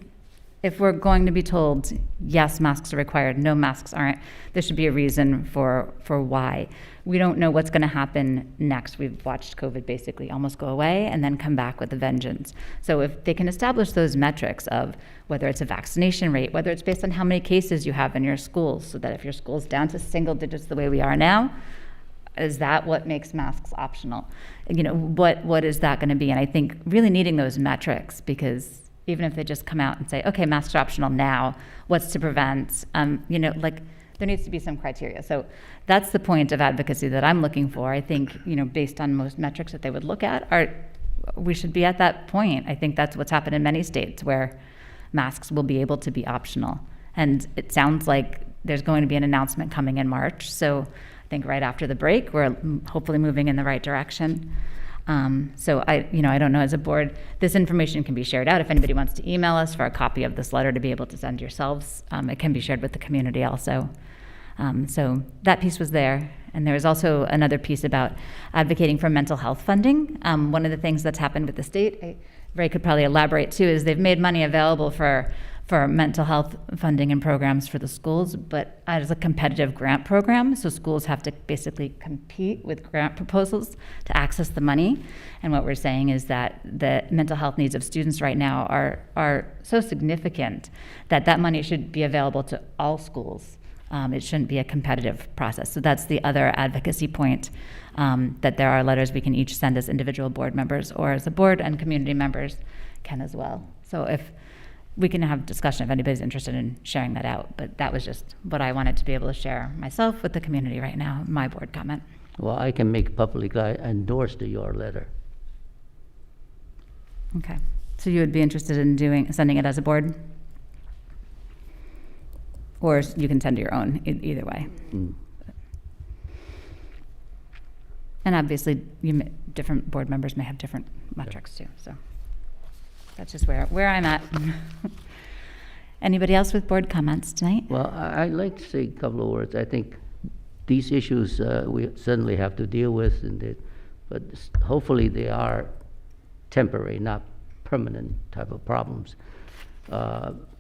if we're going to be told, yes, masks are required, no, masks aren't, there should be a reason for why. We don't know what's going to happen next. We've watched COVID basically almost go away and then come back with a vengeance. So if they can establish those metrics of whether it's a vaccination rate, whether it's based on how many cases you have in your schools, so that if your school's down to single digits the way we are now, is that what makes masks optional? What is that going to be? And I think really needing those metrics, because even if they just come out and say, okay, masks are optional now, what's to prevent? There needs to be some criteria. So that's the point of advocacy that I'm looking for. I think, based on most metrics that they would look at, we should be at that point. I think that's what's happened in many states where masks will be able to be optional. And it sounds like there's going to be an announcement coming in March. So I think right after the break, we're hopefully moving in the right direction. So I don't know, as a board, this information can be shared out. If anybody wants to email us for a copy of this letter to be able to send yourselves, it can be shared with the community also. So that piece was there. And there was also another piece about advocating for mental health funding. One of the things that's happened with the state, Ray could probably elaborate too, is they've made money available for mental health funding and programs for the schools, but as a competitive grant program, so schools have to basically compete with grant proposals to access the money. And what we're saying is that the mental health needs of students right now are so significant that money should be available to all schools. It shouldn't be a competitive process. So that's the other advocacy point, that there are letters we can each send as individual board members, or as a board and community members can as well. So if we can have discussion if anybody's interested in sharing that out, but that was just what I wanted to be able to share myself with the community right now, my board comment. Well, I can make public, I endorse your letter. Okay, so you would be interested in sending it as a board? Or you can send your own, either way. And obviously, different board members may have different metrics too, so that's just where I'm at. Anybody else with board comments tonight? Well, I'd like to say a couple of words. I think these issues we certainly have to deal with, but hopefully they are temporary, not permanent type of problems.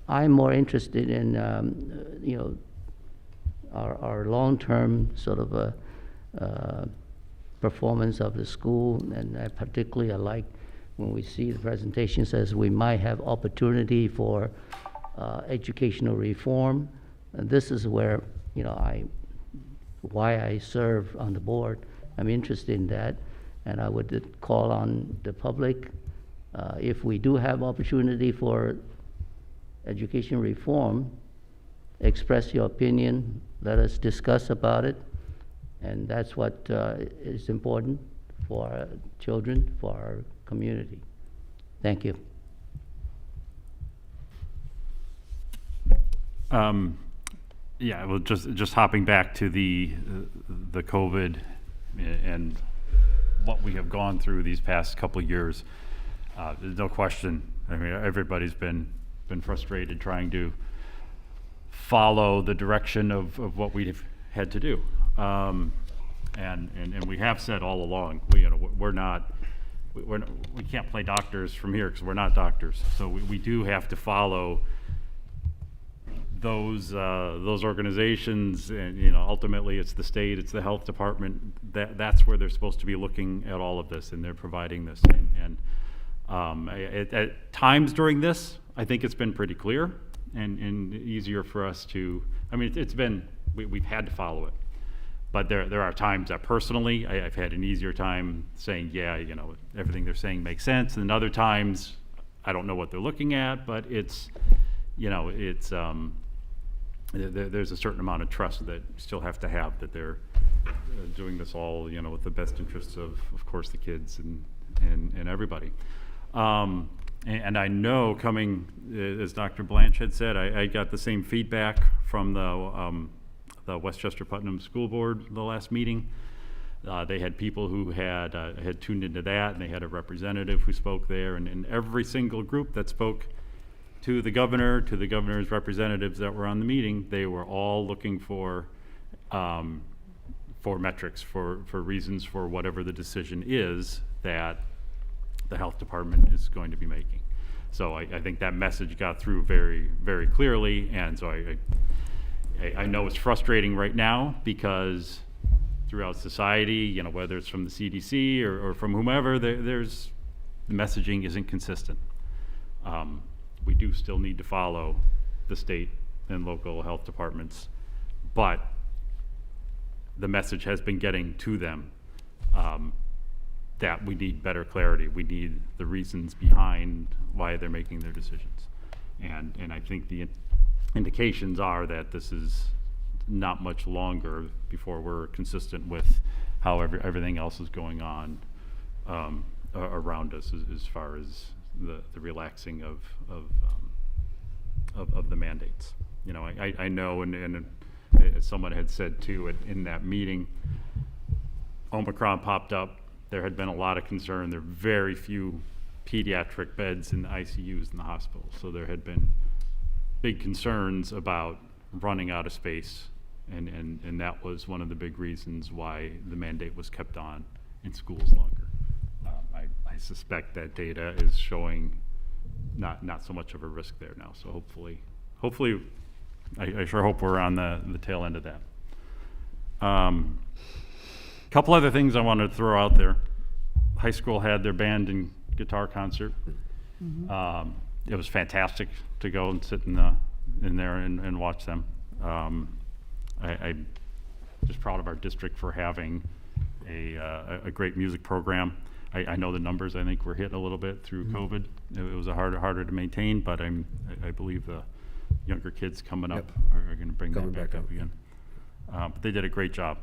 I'm more interested in, our long-term sort of performance of the school, and particularly I like when we see the presentation says we might have opportunity for educational reform. And this is where, why I serve on the board. I'm interested in that, and I would call on the public, if we do have opportunity for education reform, express your opinion, let us discuss about it, and that's what is important for our children, for our community. Thank you. Yeah, well, just hopping back to the COVID and what we have gone through these past couple of years. There's no question. I mean, everybody's been frustrated trying to follow the direction of what we've had to do. And we have said all along, we can't play doctors from here because we're not doctors. So we do have to follow those organizations, and ultimately it's the state, it's the health department. That's where they're supposed to be looking at all of this, and they're providing this. At times during this, I think it's been pretty clear and easier for us to. I mean, it's been we've had to follow it, but there are times that personally I've had an easier time saying, yeah, everything they're saying makes sense, and other times I don't know what they're looking at, but it's. There's a certain amount of trust that you still have to have that they're doing this all, with the best interests of course, the kids and everybody. And I know coming, as Dr. Blanche had said, I got the same feedback from the Westchester Putnam School Board, the last meeting. They had people who had tuned into that, and they had a representative who spoke there, and every single group that spoke to the governor, to the governor's representatives that were on the meeting, they were all looking for metrics, for reasons for whatever the decision is that the health department is going to be making. So I think that message got through very, very clearly, and so I know it's frustrating right now because throughout society, whether it's from the CDC or from whomever, the messaging isn't consistent. We do still need to follow the state and local health departments, but the message has been getting to them that we need better clarity. We need the reasons behind why they're making their decisions. And I think the indications are that this is not much longer before we're consistent with how everything else is going on around us as far as the relaxing of the mandates. I know, and as someone had said too in that meeting, Omicron popped up. There had been a lot of concern. There are very few pediatric beds in the ICUs in the hospital, so there had been big concerns about running out of space, and that was one of the big reasons why the mandate was kept on in schools longer. I suspect that data is showing not so much of a risk there now. So hopefully, I sure hope we're on the tail end of that. Couple other things I wanted to throw out there. High school had their band and guitar concert. Mm-hmm. It was fantastic to go and sit in there and watch them. I'm just proud of our district for having a great music program. I know the numbers, I think, were hit a little bit through COVID. It was harder to maintain, but I believe the younger kids coming up are going to bring that back up again. But they did a great job.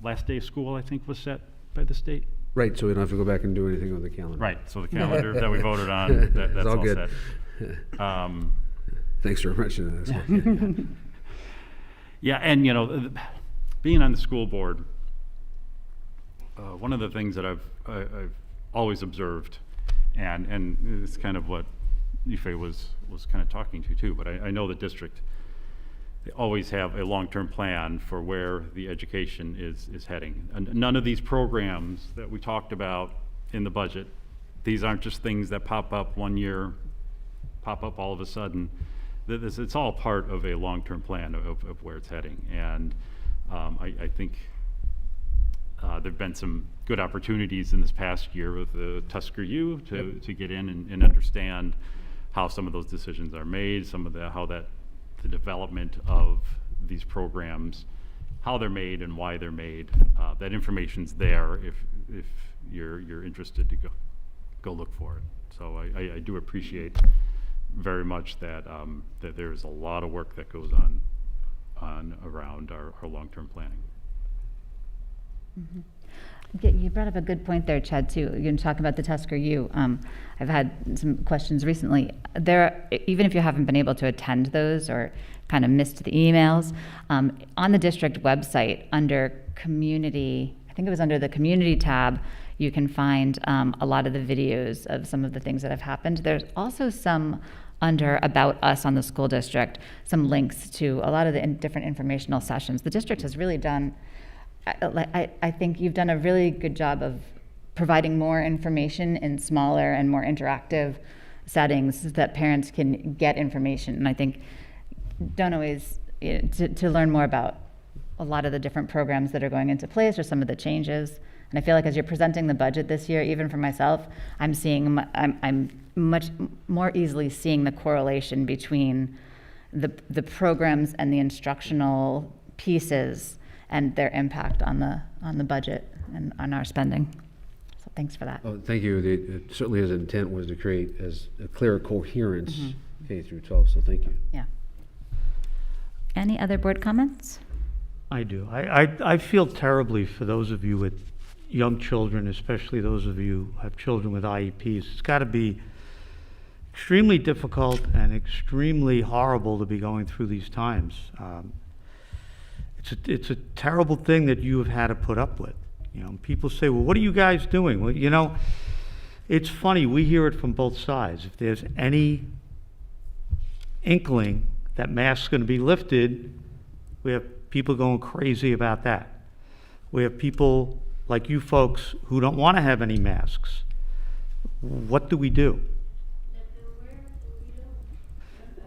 Last day of school, I think, was set by the state. Right, so we don't have to go back and do anything with the calendar. Right, so the calendar that we voted on, that's all good. Set. Thanks for mentioning that. Yeah, and being on the school board, one of the things that I've always observed, and it's kind of what Ife was kind of talking to too, but I know the district, they always have a long-term plan for where the education is heading. And none of these programs that we talked about in the budget, these aren't just things that pop up one year, pop up all of a sudden. It's all part of a long-term plan of where it's heading. And I think there've been some good opportunities in this past year with the Tusker U to get in and understand how some of those decisions are made, how the development of these programs, how they're made and why they're made. That information's there if you're interested to go look for it. So I do appreciate very much that there's a lot of work that goes on around our long-term planning. Mm-hmm. You brought up a good point there, Chad, too. You're talking about the Tusker U. I've had some questions recently. Even if you haven't been able to attend those or kind of missed the emails, on the district website under community, I think it was under the community tab, you can find a lot of the videos of some of the things that have happened. There's also some under About Us on the school district, some links to a lot of the different informational sessions. The district has really done, I think you've done a really good job of providing more information in smaller and more interactive settings so that parents can get information. And I think don't always, to learn more about a lot of the different programs that are going into place or some of the changes. And I feel like as you're presenting the budget this year, even for myself, I'm much more easily seeing the correlation between the programs and the instructional pieces and their impact on the budget and on our spending. So thanks for that. Oh, thank you. It certainly his intent was to create as a clear coherence K through 12, so thank you. Yeah. Any other board comments? I do. I feel terribly for those of you with young children, especially those of you who have children with IEPs. It's got to be extremely difficult and extremely horrible to be going through these times. It's a terrible thing that you have had to put up with. You know, people say, well, what are you guys doing? Well, you know, it's funny. We hear it from both sides. If there's any inkling that masks going to be lifted, we have people going crazy about that. We have people like you folks who don't want to have any masks. What do we do?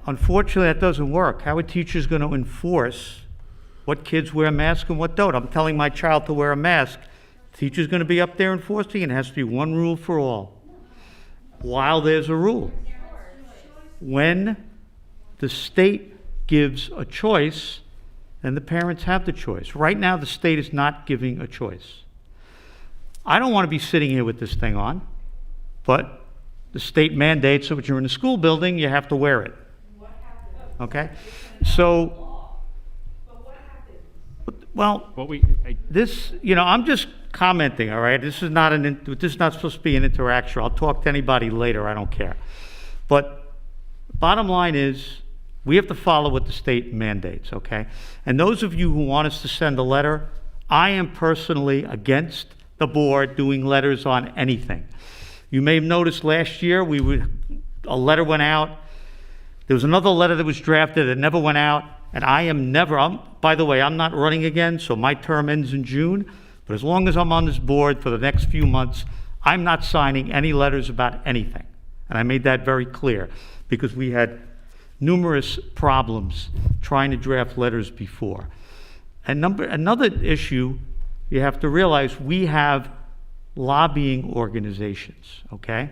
Unfortunately, that doesn't work. How are teachers going to enforce what kids wear masks and what don't? I'm telling my child to wear a mask. Teacher's going to be up there enforcing it. It has to be one rule for all. While there's a rule. When the state gives a choice, then the parents have the choice. Right now, the state is not giving a choice. I don't want to be sitting here with this thing on, but the state mandates that when you're in a school building, you have to wear it. Okay? So, well, this, you know, I'm just commenting, all right? This is not supposed to be an interaction. I'll talk to anybody later, I don't care. But bottom line is, we have to follow what the state mandates, okay? And those of you who want us to send a letter, I am personally against the board doing letters on anything. You may have noticed last year, a letter went out. There was another letter that was drafted that never went out. And by the way, I'm not running again, so my term ends in June. But as long as I'm on this board for the next few months, I'm not signing any letters about anything. And I made that very clear because we had numerous problems trying to draft letters before. And another issue, you have to realize we have lobbying organizations, okay?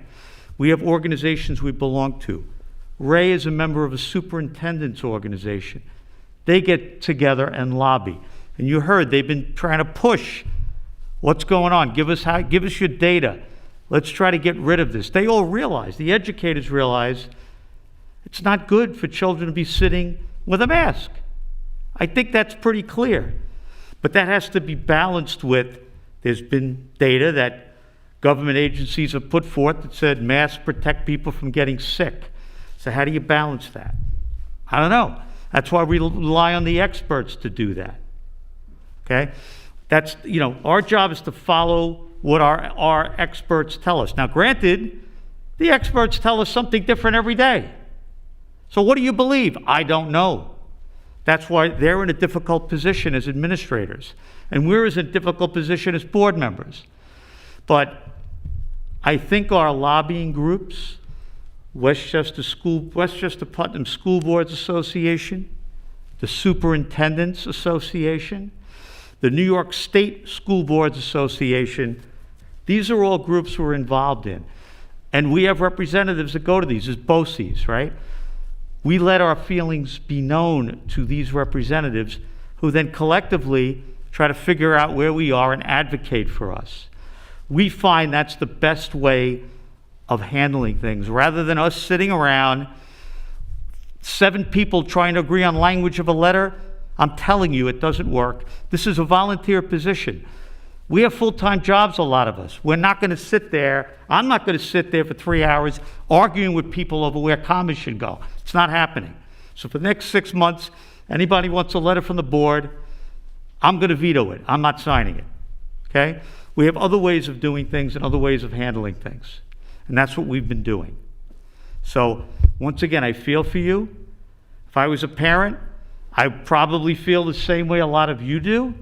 We have organizations we belong to. Ray is a member of a superintendent's organization. They get together and lobby. And you heard they've been trying to push what's going on. Give us your data. Let's try to get rid of this. They all realize, the educators realize, it's not good for children to be sitting with a mask. I think that's pretty clear. But that has to be balanced with, there's been data that government agencies have put forth that said masks protect people from getting sick. So how do you balance that? I don't know. That's why we rely on the experts to do that. Okay? That's, you know, our job is to follow what our experts tell us. Now, granted, the experts tell us something different every day. So what do you believe? I don't know. That's why they're in a difficult position as administrators. And we're in a difficult position as board members. But I think our lobbying groups, Westchester Putnam School Boards Association, the Superintendents Association, the New York State School Boards Association, these are all groups we're involved in. And we have representatives that go to these, as BOCEs, right? We let our feelings be known to these representatives who then collectively try to figure out where we are and advocate for us. We find that's the best way of handling things, rather than us sitting around, 7 people trying to agree on language of a letter. I'm telling you, it doesn't work. This is a volunteer position. We have full-time jobs, a lot of us. We're not going to sit there, I'm not going to sit there for 3 hours arguing with people over where commas should go. It's not happening. So for the next 6 months, anybody wants a letter from the board, I'm going to veto it. I'm not signing it, okay? We have other ways of doing things and other ways of handling things, and that's what we've been doing. So once again, I feel for you. If I was a parent, I probably feel the same way a lot of you do,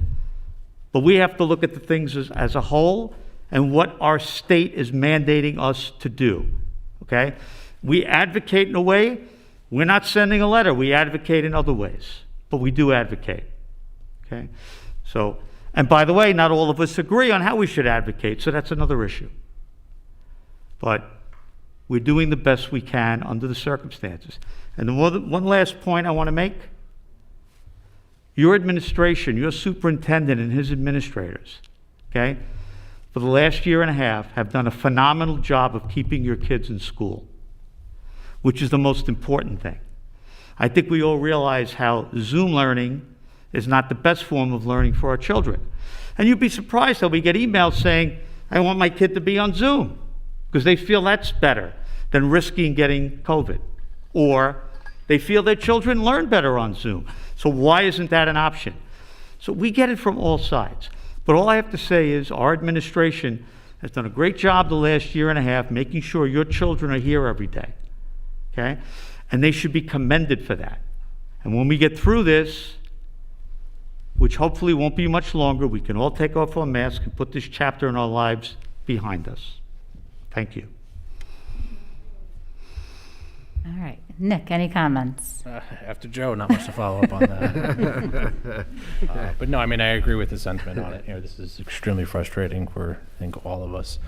but we have to look at the things as a whole and what our state is mandating us to do, okay? We advocate in a way, we're not sending a letter, we advocate in other ways, but we do advocate, okay? So, and by the way, not all of us agree on how we should advocate, so that's another issue. But we're doing the best we can under the circumstances. And the one last point I want to make, your administration, your superintendent and his administrators, okay, for the last year and a half have done a phenomenal job of keeping your kids in school, which is the most important thing. I think we all realize how Zoom learning is not the best form of learning for our children. And you'd be surprised how we get emails saying, I want my kid to be on Zoom, because they feel that's better than risking getting COVID. Or they feel their children learn better on Zoom. So why isn't that an option? So we get it from all sides. But all I have to say is our administration has done a great job the last year and a half making sure your children are here every day, okay? And they should be commended for that. And when we get through this, which hopefully won't be much longer, we can all take off our masks and put this chapter in our lives behind us. Thank you. All right. Nick, any comments? After Joe, not much to follow up on that. But no, I mean, I agree with the sentiment on it. You know, this is extremely frustrating for, I think, all of us.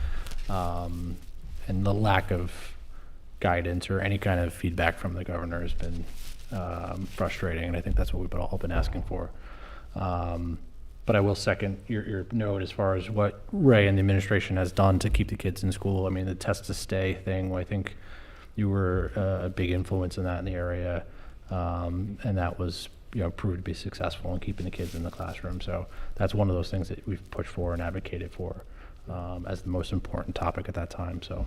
And the lack of guidance or any kind of feedback from the governor has been frustrating, and I think that's what we've all been asking for. But I will second your note as far as what Ray and the administration has done to keep the kids in school. I mean, the test to stay thing, I think you were a big influence in that in the area, and that was, you know, proved to be successful in keeping the kids in the classroom. So that's one of those things that we've pushed for and advocated for as the most important topic at that time. So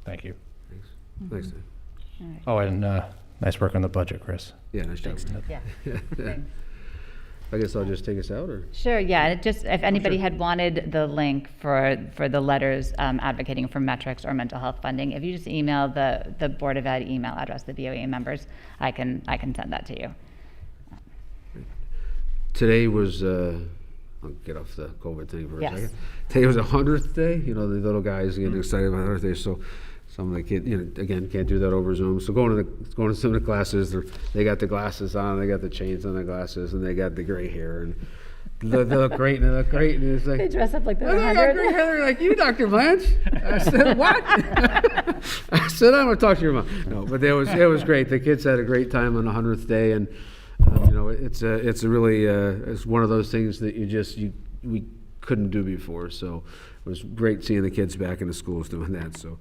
thank you. Thanks. Thanks, Dave. All right. Oh, and nice work on the budget, Chris. Yeah, nice job. Yeah. Thanks. I guess I'll just take us out, or? Sure, yeah, it just, if anybody sure. had wanted the link for the letters advocating for metrics or mental health funding, if you just email the Board of Ed email address, the B.O.E. members, I can send that to you. Today was, I'll get off the COVID thing for a Yes. second. Today was 100th day. You know, the little guys get excited about 100th day, so some of the kids, you know, again, can't do that over Zoom. So going to some of the classes, they got the glasses on, they got the chains on the glasses, and they got the gray hair, and they look great, and they look great, and it's like, They dress up like they're oh, they got gray 100. hair. They're like, you, Dr. Blanche? I said, what? I said, I'm going to talk to your mom. No, but it was great. The kids had a great time on the 100th day, and you know, it's a really it's one of those things that we couldn't do before. So it was great seeing the kids back in the schools doing that. So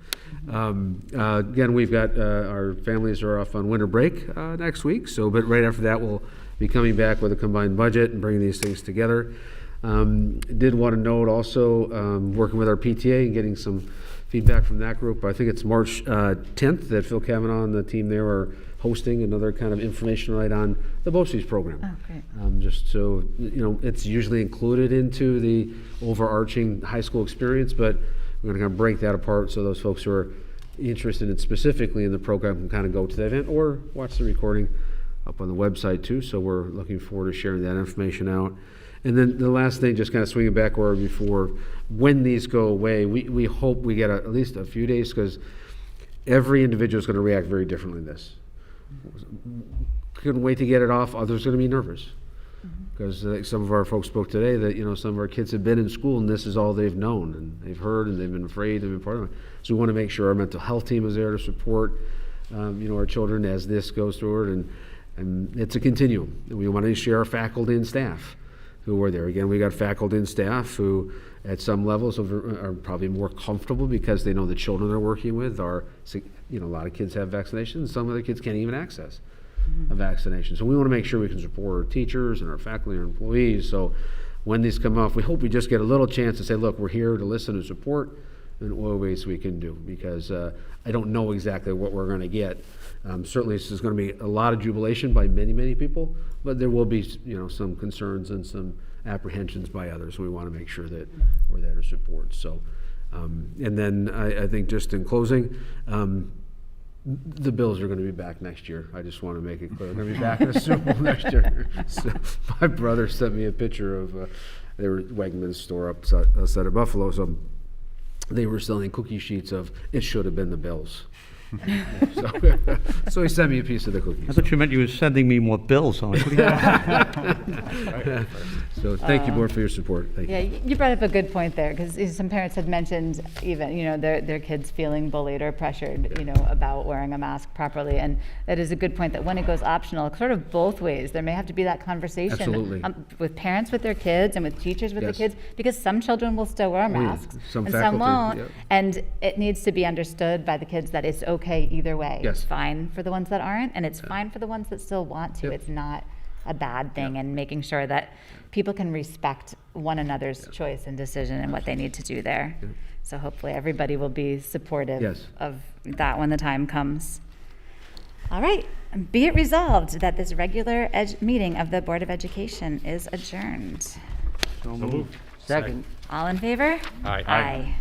again, we've got our families are off on winter break next week. So, but right after that, we'll be coming back with a combined budget and bringing these things together. Did want to note also working with our PTA and getting some feedback from that group. I think it's March 10th that Phil Kavanaugh and the team there are hosting another kind of information night on the BOCES program. Oh, great. Just so, you know, it's usually included into the overarching high school experience, but we're going to kind of break that apart so those folks who are interested in specifically in the program can kind of go to the event or watch the recording up on the website too. So we're looking forward to sharing that information out. And then the last thing, just kind of swinging back where before, when these go away, we hope we get at least a few days, because every individual is going to react very differently to this. Couldn't wait to get it off. Others are going to be nervous, because some of our folks spoke today that, you know, some of our kids have been in school and this is all they've known and they've heard and they've been afraid, they've been part of it. So we want to make sure our mental health team is there to support you know, our children as this goes forward, and it's a continuum. We want to share our faculty and staff who are there. Again, we got faculty and staff who at some levels are probably more comfortable because they know the children they're working with are, you know, a lot of kids have vaccinations. Some other kids can't even access a vaccination. So we want to make sure we can support our teachers and our faculty and our employees. So when these come off, we hope we just get a little chance to say, look, we're here to listen and support in what ways we can do, because I don't know exactly what we're going to get. Certainly, this is going to be a lot of jubilation by many, many people, but there will be, some concerns and some apprehensions by others. We want to make sure that we're there to support. So, and then I think just in closing, the Bills are going to be back next year. I just want to make it clear. They're going to be back in the Super Bowl next year. So my brother sent me a picture of, they were Wegmans store outside of Buffalo, so they were selling cookie sheets of, it should have been the Bills. So he sent me a piece of the cookies. I thought you meant you were sending me more bills on. So thank you, Board, for your support. Thank Yeah, you. you brought up a good point there, because some parents had mentioned even, their kids feeling bullied or pressured, about wearing a mask properly. And that is a good point, that when it goes optional, sort of both ways, there may have to be that conversation. Absolutely. With parents with their kids and with teachers with Yes. the kids, because some children will still wear yeah. masks Some and faculty, some won't. yep. And it needs to be understood by the kids that it's okay either way. Yes. It's fine for the ones that aren't, and it's fine for the ones that still want to. Yep. It's not a bad thing, and making sure that people can respect one another's choice and decision and what they need to do there. So hopefully everybody will be supportive Yes. of that when the time comes. All right, be it resolved that this regular meeting of the Board of Education is adjourned. So moved. Second. All in favor? Aye. Aye.